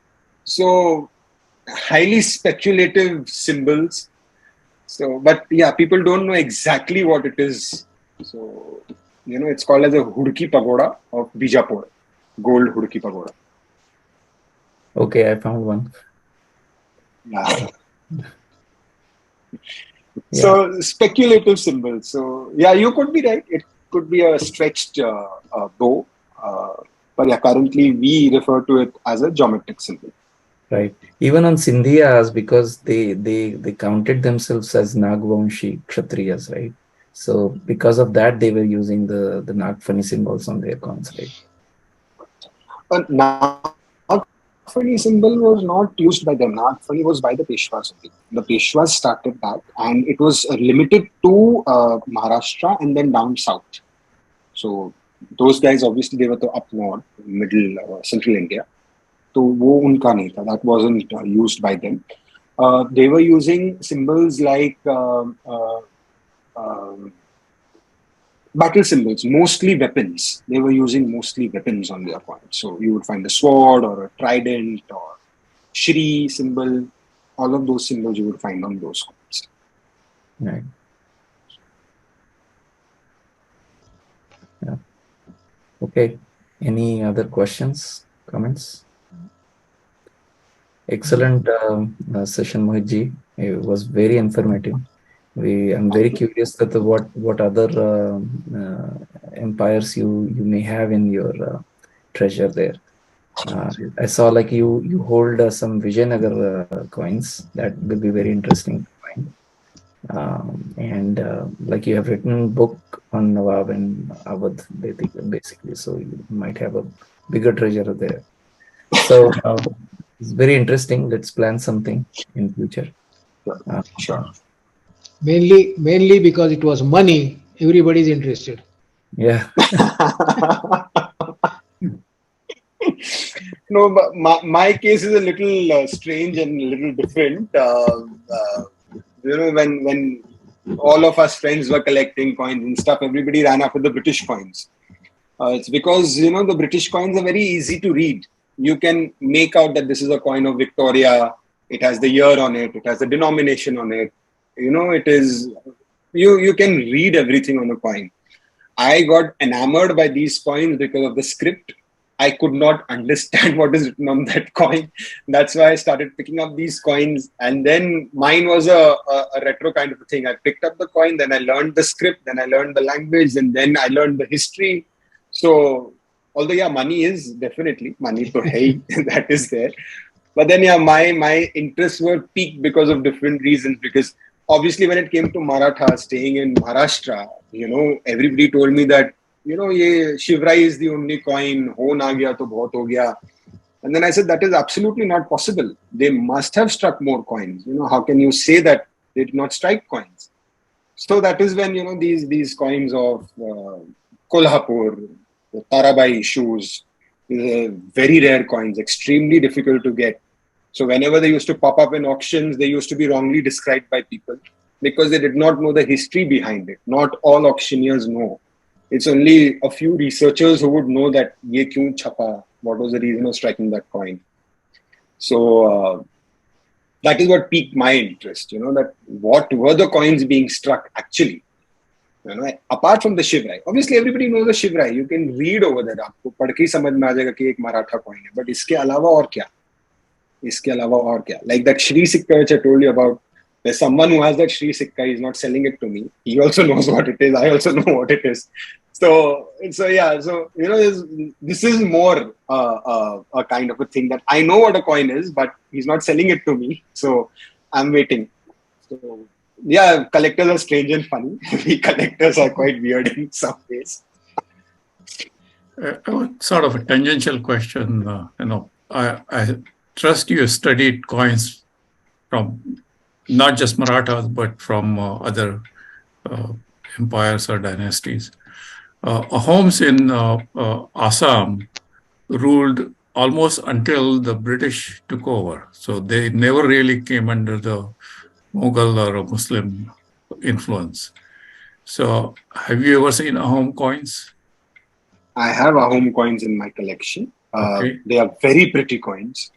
So highly speculative symbols. So, but yeah, people don't know exactly what it is. So, it's called as a Hurki pagoda of Bijapur, gold Hurki pagoda. Okay, I found one. Yeah. So speculative symbols. So yeah, you could be right. It could be a stretched bow. But yeah, currently we refer to it as a geometric symbol. Right. Even on Sindhiyas, because they counted themselves as Nagvamshi Kshatriyas, right? So because of that, they were using the Nagfani symbols on their coins, right? Nagfani symbol was not used by them. Nagfani was by the Peshwas. The Peshwas started that, and it was limited to Maharashtra and then down south. So those guys, obviously, they were up north, middle, central India. So वो उनका नहीं था. That wasn't used by them. They were using symbols like battle symbols, mostly weapons. They were using mostly weapons on their coins. So you would find a sword or a trident or Shri symbol. All of those symbols you would find on those coins. Right. Yeah. Okay. Any other questions, comments? Excellent session, Mohit ji. It was very informative. I'm very curious that what other empires you may have in your treasure there. I saw like you hold some Vijayanagar coins. That will be very interesting to find. And like you have written book on Nawab and Awadh, basically, so you might have a bigger treasure there. So it's very interesting. Let's plan something in future. Sure. Mainly because it was money, everybody's interested. Yeah. No, but my case is a little strange and a little different. When all of us friends were collecting coins and stuff, everybody ran after the British coins. It's because the British coins are very easy to read. You can make out that this is a coin of Victoria. It has the year on it. It has the denomination on it. It is you can read everything on a coin. I got enamored by these coins because of the script. I could not understand what is written on that coin. That's why I started picking up these coins. And then mine was a retro kind of a thing. I picked up the coin, then I learned the script, then I learned the language, and then I learned the history. So, although, yeah, money is definitely money to hey, that is there. But then, yeah, my interests were peaked because of different reasons. Because obviously, when it came to Maratha, staying in Maharashtra, everybody told me that ये Shivrai is the only coin. हो ना गया तो बहुत हो गया. And then I said that is absolutely not possible. They must have struck more coins. How can you say that they did not strike coins? So that is when these coins of Kolhapur, the Tarabai shoes, very rare coins, extremely difficult to get. So whenever they used to pop up in auctions, they used to be wrongly described by people because they did not know the history behind it. Not all auctioneers know. It's only a few researchers who would know that ye kyun chapa, what was the reason of striking that coin. So that is what piqued my interest, that what were the coins being struck actually. Apart from the Shivrai. Obviously, everybody knows the Shivrai. You can read over that. आपको पढ़ के ही समझ में आ जाएगा कि एक Maratha coin है. But इसके अलावा और क्या? इसके अलावा और क्या? Like that Shri Sikka which I told you about. There's someone who has that Shri Sikka. He's not selling it to me. He also knows what it is. I also know what it is. So yeah. So this is more a kind of a thing that I know what a coin is, but he's not selling it to me. So I'm waiting. So yeah, collectors are strange and funny. We collectors are quite weird in some ways. Sort of a tangential question. I trust you studied coins from not just Marathas, but from other empires or dynasties. Ahoms in Assam ruled almost until the British took over. So they never really came under the Mughal or a Muslim influence. So have you ever seen Ahom coins? I have Ahom coins in my collection. Okay. They are very pretty coins.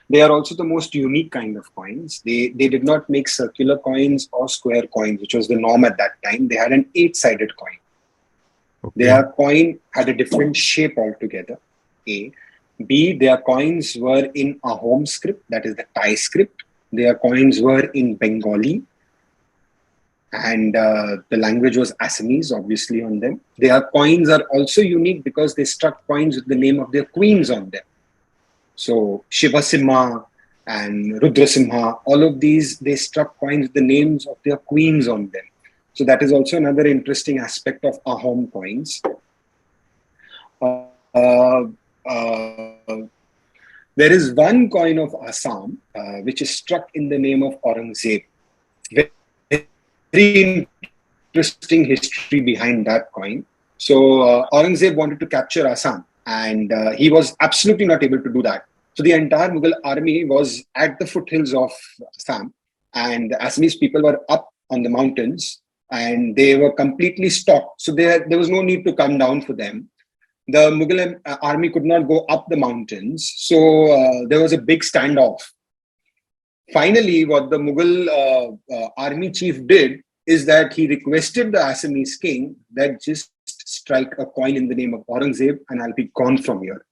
They are also the most unique kind of coins. They did not make circular coins or square coins, which was the norm at that time. They had an 8-sided coin. Okay. Their coin had a different shape altogether. A. B. Their coins were in Ahom script, that is the Thai script. Their coins were in Bengali. And the language was Assamese, obviously, on them. Their coins are also unique because they struck coins with the name of their queens on them. So Shiva Simha and Rudra Simha, all of these, they struck coins with the names of their queens on them. So that is also another interesting aspect of Ahom coins. There is one coin of Assam which is struck in the name of Aurangzeb. Very interesting history behind that coin. So Aurangzeb wanted to capture Assam, and he was absolutely not able to do that. So the entire Mughal army was at the foothills of Assam, and the Assamese people were up on the mountains, and they were completely stopped. So there was no need to come down for them. The Mughal army could not go up the mountains, so there was a big standoff. Finally, what the Mughal army chief did is that he requested the Assamese king that just strike a coin in the name of Aurangzeb and I'll be gone from here.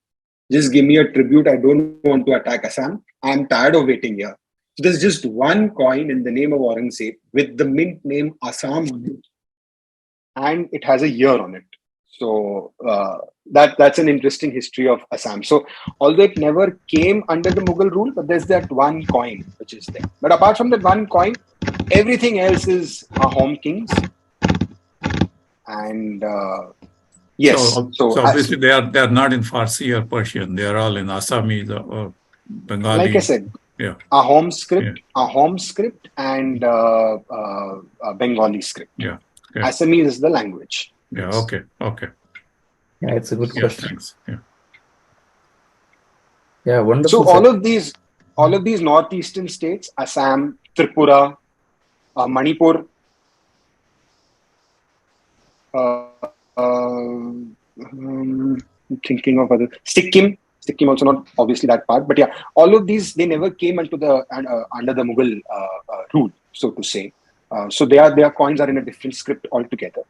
Just give me a tribute. I don't want to attack Assam. I'm tired of waiting here. So there's just one coin in the name of Aurangzeb with the mint name Assam on it. And it has a year on it. So that's an interesting history of Assam. So although it never came under the Mughal rule, but there's that one coin which is there. But apart from that one coin, everything else is home kings. And yes, so obviously they are not in Farsi or Persian. They are all in Assamese or Bengali. Like I said, yeah, a home script, and a Bengali script. Yeah. Assamese is the language. Yeah. Okay. Yeah, it's a good question. Thanks. Yeah. Yeah, wonderful. So all of these northeastern states, Assam, Tripura, Manipur, thinking of other, Sikkim also not obviously that part, but yeah, all of these, they never came into the under the Mughal rule, so to say. So their coins are in a different script altogether.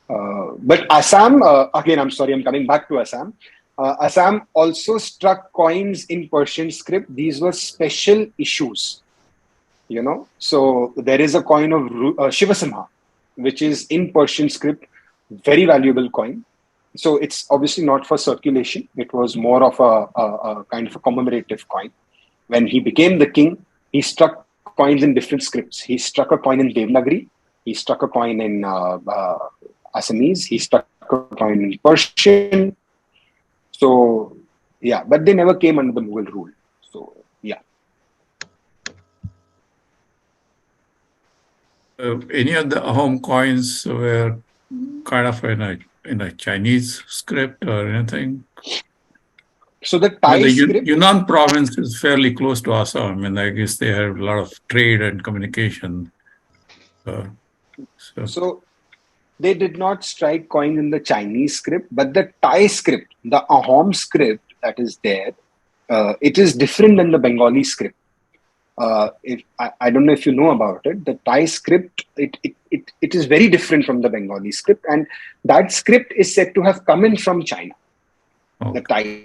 But Assam, again, I'm sorry, I'm coming back to Assam. Assam also struck coins in Persian script. These were special issues, you know. So there is a coin of Shivasimha, which is in Persian script, very valuable coin. So it's obviously not for circulation. It was more of a kind of a commemorative coin. When he became the king, he struck coins in different scripts. He struck a coin in Devanagari. He struck a coin in Assamese. He struck a coin in Persian. So, yeah, but they never came under the Mughal rule. So, yeah. Any of the home coins were kind of in a Chinese script or anything? So the Thai script, Yunnan province is fairly close to Assam, and I guess they have a lot of trade and communication. So they did not strike coins in the Chinese script, but the Thai script, the Ahom script that is there, it is different than the Bengali script. If I don't know if you know about it, the Thai script, it is very different from the Bengali script, and that script is said to have come in from China. Okay. The Thai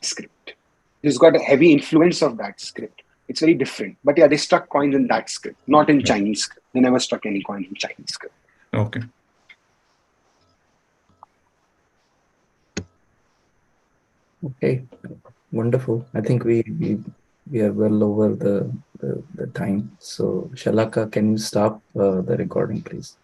script. It's got a heavy influence of that script. It's very different. But yeah, they struck coins in that script, not in Chinese script. They never struck any coins in Chinese script. Okay. Okay, wonderful. I think we are well over the time. So Shalaka, can you stop the recording, please?